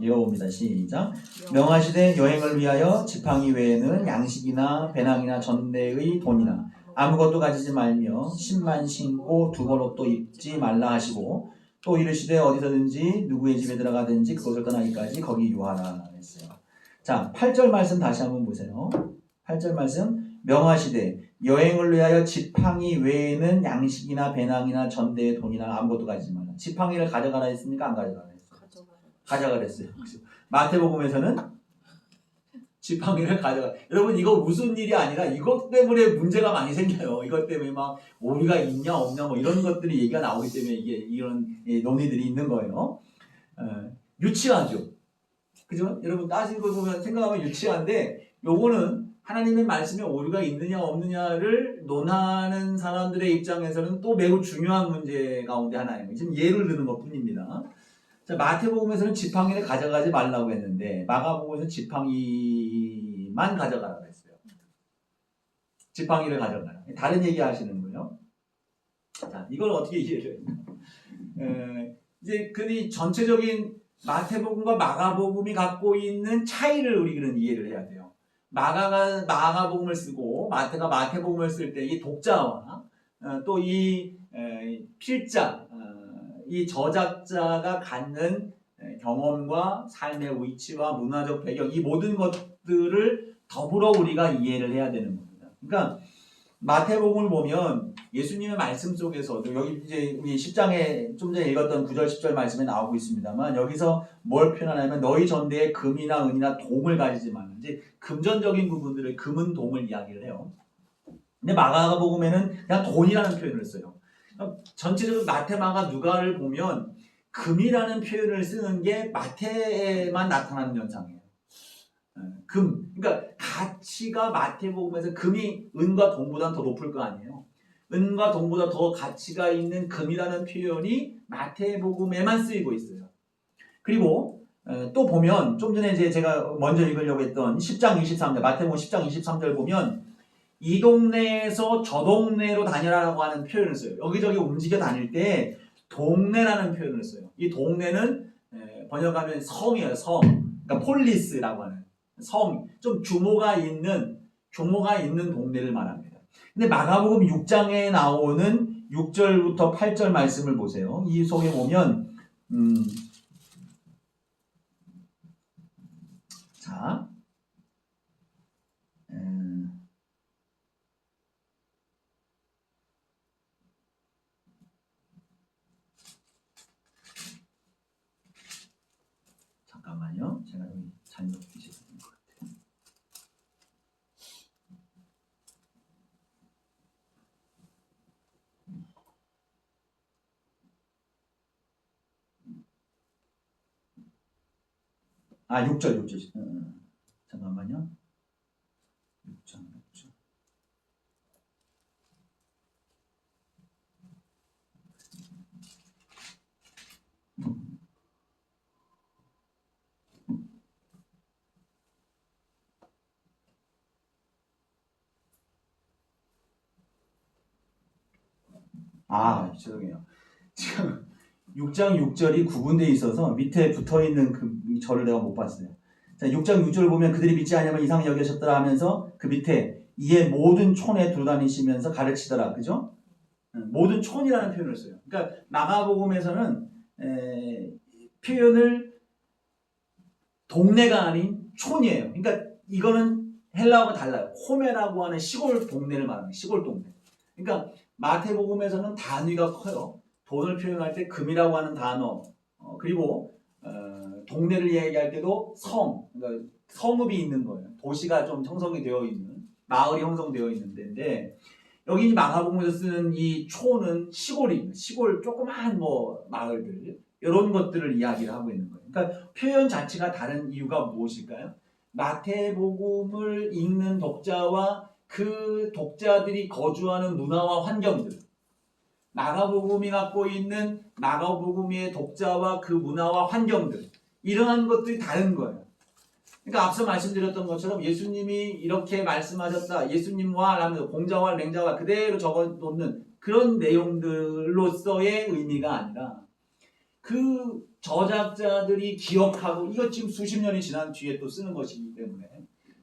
읽어봅니다. 시작. 명하시되 여행을 위하여 지팡이 외에는 양식이나 배낭이나 전대의 돈이나 아무것도 가지지 말며 신만 신고 두벌 옷도 입지 말라 하시고 또 이르시되 어디서든지 누구의 집에 들어가든지 그곳을 떠나기까지 거기 유하라 했어요. 자, 8절 말씀 다시 한번 보세요. 8절 말씀. 명하시되 여행을 위하여 지팡이 외에는 양식이나 배낭이나 전대의 돈이나 아무것도 가지지 말라. 지팡이를 가져가라 했습니까? 안 가져가라 했어요? 가져가라 했어요. 마태복음에서는 지팡이를 가져가. 여러분 이거 무슨 일이 아니라 이것 때문에 문제가 많이 생겨요. 이것 때문에 막 오류가 있냐 없냐 뭐 이런 것들이 얘기가 나오기 때문에 이게 이런 논의들이 있는 거예요. 유치하죠. 그죠? 여러분 따지고 보면 생각하면 유치한데 요거는 하나님의 말씀에 오류가 있느냐 없느냐를 논하는 사람들의 입장에서는 또 매우 중요한 문제 가운데 하나예요. 지금 예를 드는 것 뿐입니다. 자, 마태복음에서는 지팡이를 가져가지 말라고 했는데 마가복음에서는 지팡이만 가져가라고 했어요. 지팡이를 가져가라. 다른 얘기 하시는 거예요. 자, 이걸 어떻게 이해를 해요? 이제 그 전체적인 마태복음과 마가복음이 갖고 있는 차이를 우리는 이해를 해야 돼요. 마가가 마가복음을 쓰고 마태가 마태복음을 쓸 때 이 독자와 또 이 필자, 이 저작자가 갖는 경험과 삶의 위치와 문화적 배경 이 모든 것들을 더불어 우리가 이해를 해야 되는 겁니다. 그러니까 마태복음을 보면 예수님의 말씀 속에서도 여기 이제 우리 10장에 좀 전에 읽었던 9절 10절 말씀에 나오고 있습니다만 여기서 뭘 표현하냐면 너희 전대에 금이나 은이나 동을 가지지 말라. 이제 금전적인 부분들을 금은 동을 이야기를 해요. 근데 마가복음에는 그냥 돈이라는 표현을 써요. 전체적으로 마태, 마가, 누가를 보면 금이라는 표현을 쓰는 게 마태에만 나타나는 현상이에요. 금, 그러니까 가치가 마태복음에서 금이 은과 동보다 더 높을 거 아니에요. 은과 동보다 더 가치가 있는 금이라는 표현이 마태복음에만 쓰이고 있어요. 그리고 또 보면 좀 전에 이제 제가 먼저 읽으려고 했던 10장 23절 마태복음 10장 23절 보면 이 동네에서 저 동네로 다니라고 하는 표현을 써요. 여기저기 움직여 다닐 때 동네라는 표현을 써요. 이 동네는 번역하면 성이에요. 성. 그러니까 폴리스라고 하는 성. 좀 규모가 있는 동네를 말합니다. 근데 마가복음 6장에 나오는 6절부터 8절 말씀을 보세요. 이 속에 보면 자 잠깐만요. 제가 여기 잘못 뒤집은 것 같아요. 아, 6절. 잠깐만요. 6절. 아, 죄송해요. 지금 6장 6절이 구분되어 있어서 밑에 붙어있는 그 절을 내가 못 봤어요. 자, 6장 6절을 보면 그들이 믿지 않으면 이상히 여기셨더라 하면서 그 밑에 이에 모든 촌에 두루다니시면서 가르치더라. 그죠? 모든 촌이라는 표현을 써요. 그러니까 마가복음에서는 표현을 동네가 아닌 촌이에요. 그러니까 이거는 헬라어가 달라요. 호메라고 하는 시골 동네를 말하는 시골 동네. 그러니까 마태복음에서는 단위가 커요. 돈을 표현할 때 금이라고 하는 단어, 그리고 동네를 얘기할 때도 성, 그러니까 성읍이 있는 거예요. 도시가 좀 형성이 되어 있는, 마을이 형성되어 있는 데인데 여기 마가복음에서 쓰는 이 촌은 시골입니다. 시골 조그마한 뭐 마을들 이런 것들을 이야기를 하고 있는 거예요. 그러니까 표현 자체가 다른 이유가 무엇일까요? 마태복음을 읽는 독자와 그 독자들이 거주하는 문화와 환경들, 마가복음이 갖고 있는 마가복음의 독자와 그 문화와 환경들, 이러한 것들이 다른 거예요. 그러니까 앞서 말씀드렸던 것처럼 예수님이 이렇게 말씀하셨다, 예수님과 라면 공자와 맹자와 그대로 적어놓는 그런 내용들로서의 의미가 아니라 그 저작자들이 기억하고 이거 지금 수십 년이 지난 뒤에 또 쓰는 것이기 때문에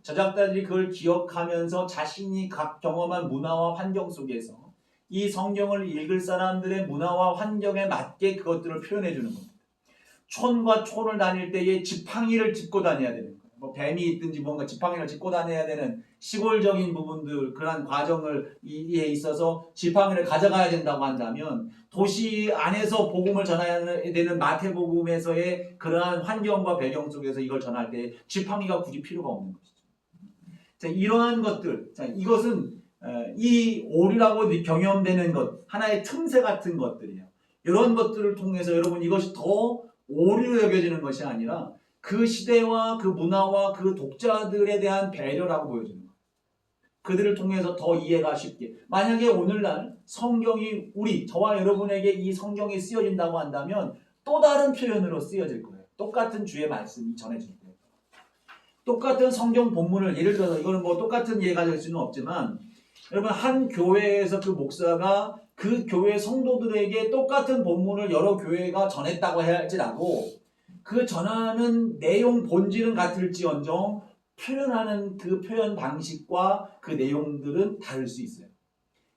저작자들이 그걸 기억하면서 자신이 각 경험한 문화와 환경 속에서 이 성경을 읽을 사람들의 문화와 환경에 맞게 그것들을 표현해 주는 겁니다. 촌과 촌을 다닐 때에 지팡이를 짚고 다녀야 되는 거예요. 뭐 뱀이 있든지 뭔가 지팡이를 짚고 다녀야 되는 시골적인 부분들 그런 과정을 이에 있어서 지팡이를 가져가야 된다고 한다면 도시 안에서 복음을 전해야 되는 마태복음에서의 그러한 환경과 배경 속에서 이걸 전할 때 지팡이가 굳이 필요가 없는 것이죠. 자, 이러한 것들, 자, 이것은 이 오류라고 경험되는 것 하나의 틈새 같은 것들이에요. 이런 것들을 통해서 여러분 이것이 더 오류로 여겨지는 것이 아니라 그 시대와 그 문화와 그 독자들에 대한 배려라고 보여지는 거예요. 그들을 통해서 더 이해가 쉽게. 만약에 오늘날 성경이 저와 여러분에게 이 성경이 쓰여진다고 한다면 또 다른 표현으로 쓰여질 거예요. 똑같은 주의 말씀이 전해질 거예요. 똑같은 성경 본문을 예를 들어서 이거는 뭐 똑같은 예가 될 수는 없지만 여러분 한 교회에서 그 목사가 그 교회 성도들에게 똑같은 본문을 여러 교회가 전했다고 할지라도 그 전하는 내용 본질은 같을지언정 표현하는 그 표현 방식과 그 내용들은 다를 수 있어요.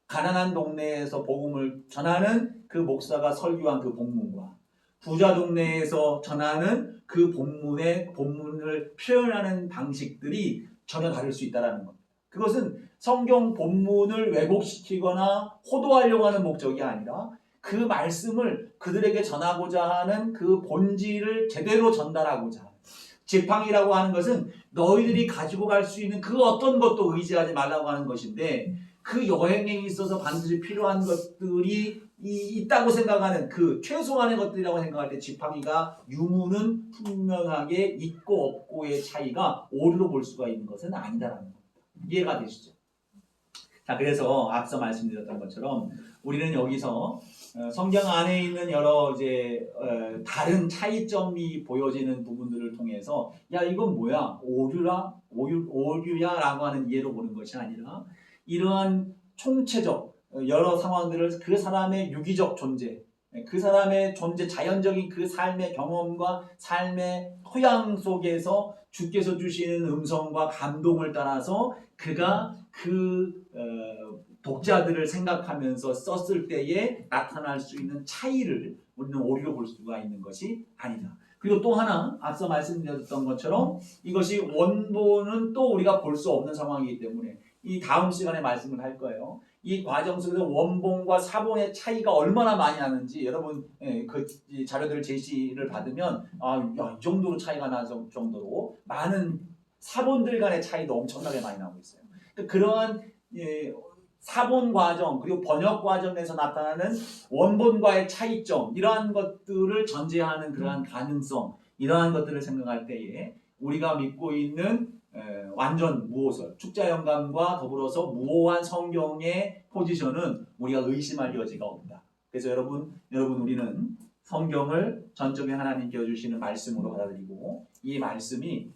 가난한 동네에서 복음을 전하는 그 목사가 설교한 그 본문과 부자 동네에서 전하는 그 본문을 표현하는 방식들이 전혀 다를 수 있다는 겁니다. 그것은 성경 본문을 왜곡시키거나 호도하려고 하는 목적이 아니라 그 말씀을 그들에게 전하고자 하는 그 본질을 제대로 전달하고자 하는 지팡이라고 하는 것은 너희들이 가지고 갈 수 있는 그 어떤 것도 의지하지 말라고 하는 것인데 그 여행에 있어서 반드시 필요한 것들이 있다고 생각하는 그 최소한의 것들이라고 생각할 때 지팡이가 유무는 분명하게 있고 없고의 차이가 오류로 볼 수가 있는 것은 아니다라는 겁니다. 이해가 되시죠? 자, 그래서 앞서 말씀드렸던 것처럼 우리는 여기서 성경 안에 있는 여러 다른 차이점이 보여지는 부분들을 통해서 야 이건 뭐야 오류야라고 하는 이해로 보는 것이 아니라 이러한 총체적 여러 상황들을 그 사람의 유기적 존재 그 사람의 존재 자연적인 그 삶의 경험과 삶의 토양 속에서 주께서 주시는 음성과 감동을 따라서 그가 독자들을 생각하면서 썼을 때에 나타날 수 있는 차이를 우리는 오류로 볼 수가 있는 것이 아니다. 그리고 또 하나 앞서 말씀드렸던 것처럼 이것이 원본은 또 우리가 볼 수 없는 상황이기 때문에 이 다음 시간에 말씀을 할 거예요. 이 과정 속에서 원본과 사본의 차이가 얼마나 많이 나는지 여러분 그 자료들 제시를 받으면 이 정도로 차이가 날 정도로 많은 사본들 간의 차이도 엄청나게 많이 나오고 있어요. 그러한 사본 과정 그리고 번역 과정에서 나타나는 원본과의 차이점 이러한 것들을 전제하는 그러한 가능성 이러한 것들을 생각할 때에 우리가 믿고 있는 완전 무오설 축자영감과 더불어서 무오한 성경의 포지션은 우리가 의심할 여지가 없다. 그래서 여러분 우리는 성경을 전적인 하나님께 주시는 말씀으로 받아들이고 이 말씀이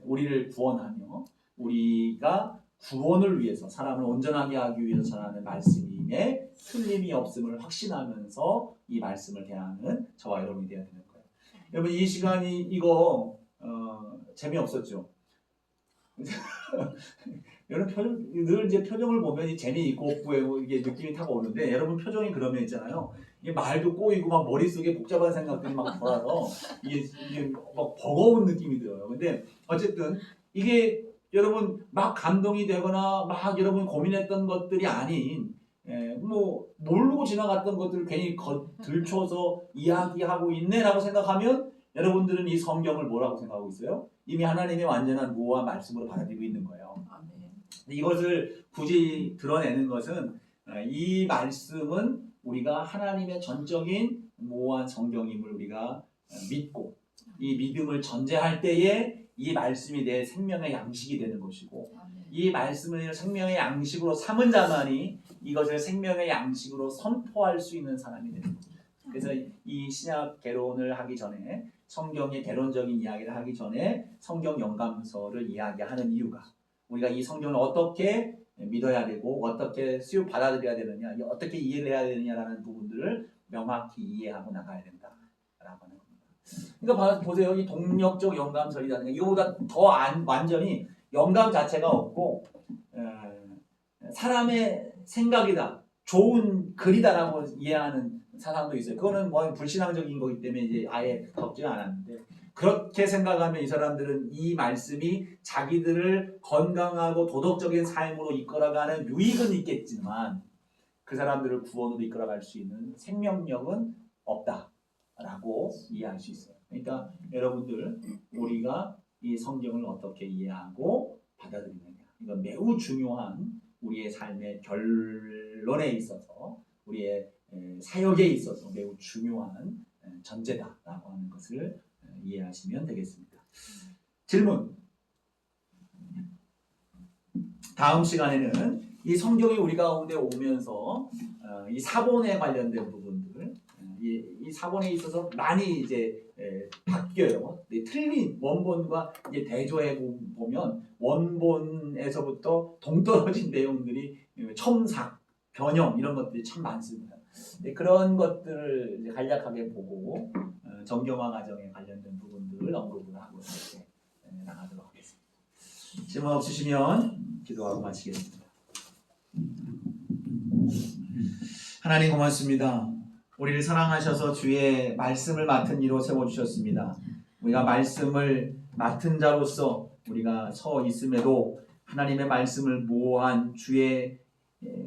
우리를 구원하며 우리가 구원을 위해서 사람을 온전하게 하기 위해서 전하는 말씀임에 틀림이 없음을 확신하면서 이 말씀을 대하는 저와 여러분이 되어야 되는 거예요. 여러분 이 시간이 이거 재미없었죠? 여러분 늘 이제 표정을 보면 이 재미있고 없고에 이게 느낌이 타고 오는데 여러분 표정이 그러면 있잖아요. 이게 말도 꼬이고 막 머릿속에 복잡한 생각들이 막 돌아서 이게 막 버거운 느낌이 들어요. 근데 어쨌든 이게 여러분 막 감동이 되거나 막 여러분 고민했던 것들이 아닌 뭐 모르고 지나갔던 것들을 괜히 들춰서 이야기하고 있네라고 생각하면 여러분들은 이 성경을 뭐라고 생각하고 있어요? 이미 하나님의 완전한 무오한 말씀으로 받아들이고 있는 거예요. 이것을 굳이 드러내는 것은 이 말씀은 우리가 하나님의 전적인 무오한 성경임을 우리가 믿고 이 믿음을 전제할 때에 이 말씀이 내 생명의 양식이 되는 것이고 이 말씀을 생명의 양식으로 삼은 자만이 이것을 생명의 양식으로 선포할 수 있는 사람이 되는 겁니다. 그래서 이 신약 개론을 하기 전에 성경의 개론적인 이야기를 하기 전에 성경 영감서를 이야기하는 이유가 우리가 이 성경을 어떻게 믿어야 되고 어떻게 수요 받아들여야 되느냐 어떻게 이해를 해야 되느냐라는 부분들을 명확히 이해하고 나가야 된다. 하는 겁니다. 그러니까 보세요. 이 동력적 영감설이라는 게 이거보다 더 완전히 영감 자체가 없고 사람의 생각이다, 좋은 글이다라고 이해하는 사람도 있어요. 그거는 뭐 불신앙적인 거기 때문에 이제 아예 덮지 않았는데, 그렇게 생각하면 이 사람들은 이 말씀이 자기들을 건강하고 도덕적인 삶으로 이끌어가는 유익은 있겠지만 그 사람들을 구원으로 이끌어갈 수 있는 생명력은 없다라고 이해할 수 있어요. 그러니까 여러분들, 우리가 이 성경을 어떻게 이해하고 받아들이느냐, 이건 매우 중요한 우리의 삶의 결론에 있어서, 우리의 사역에 있어서 매우 중요한 전제다라고 하는 것을 이해하시면 되겠습니다. 질문. 다음 시간에는 이 성경이 우리 가운데 오면서 이 사본에 관련된 부분들, 이 사본에 있어서 많이 이제 바뀌어요. 틀린 원본과 이제 대조해 보면 원본에서부터 동떨어진 내용들이 첨삭, 변형 이런 것들이 참 많습니다. 그런 것들을 이제 간략하게 보고 정경화 과정에 관련된 부분들을 언급을 하고 이렇게 나가도록 하겠습니다. 질문 없으시면 기도하고 마치겠습니다. 하나님 고맙습니다. 우리를 사랑하셔서 주의 말씀을 맡은 이로 세워주셨습니다. 우리가 말씀을 맡은 자로서 우리가 서 있음에도 하나님의 말씀을 모호한 주의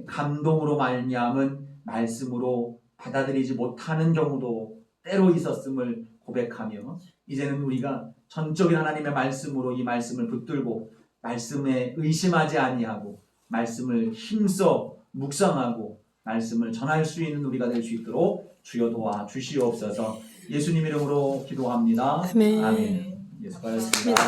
감동으로 말미암은 말씀으로 받아들이지 못하는 경우도 때로 있었음을 고백하며, 이제는 우리가 전적인 하나님의 말씀으로 이 말씀을 붙들고 말씀에 의심하지 아니하고 말씀을 힘써 묵상하고 말씀을 전할 수 있는 우리가 될 수 있도록 주여 도와 주시옵소서. 예수님 이름으로 기도합니다. 아멘. 예수가 하였습니다.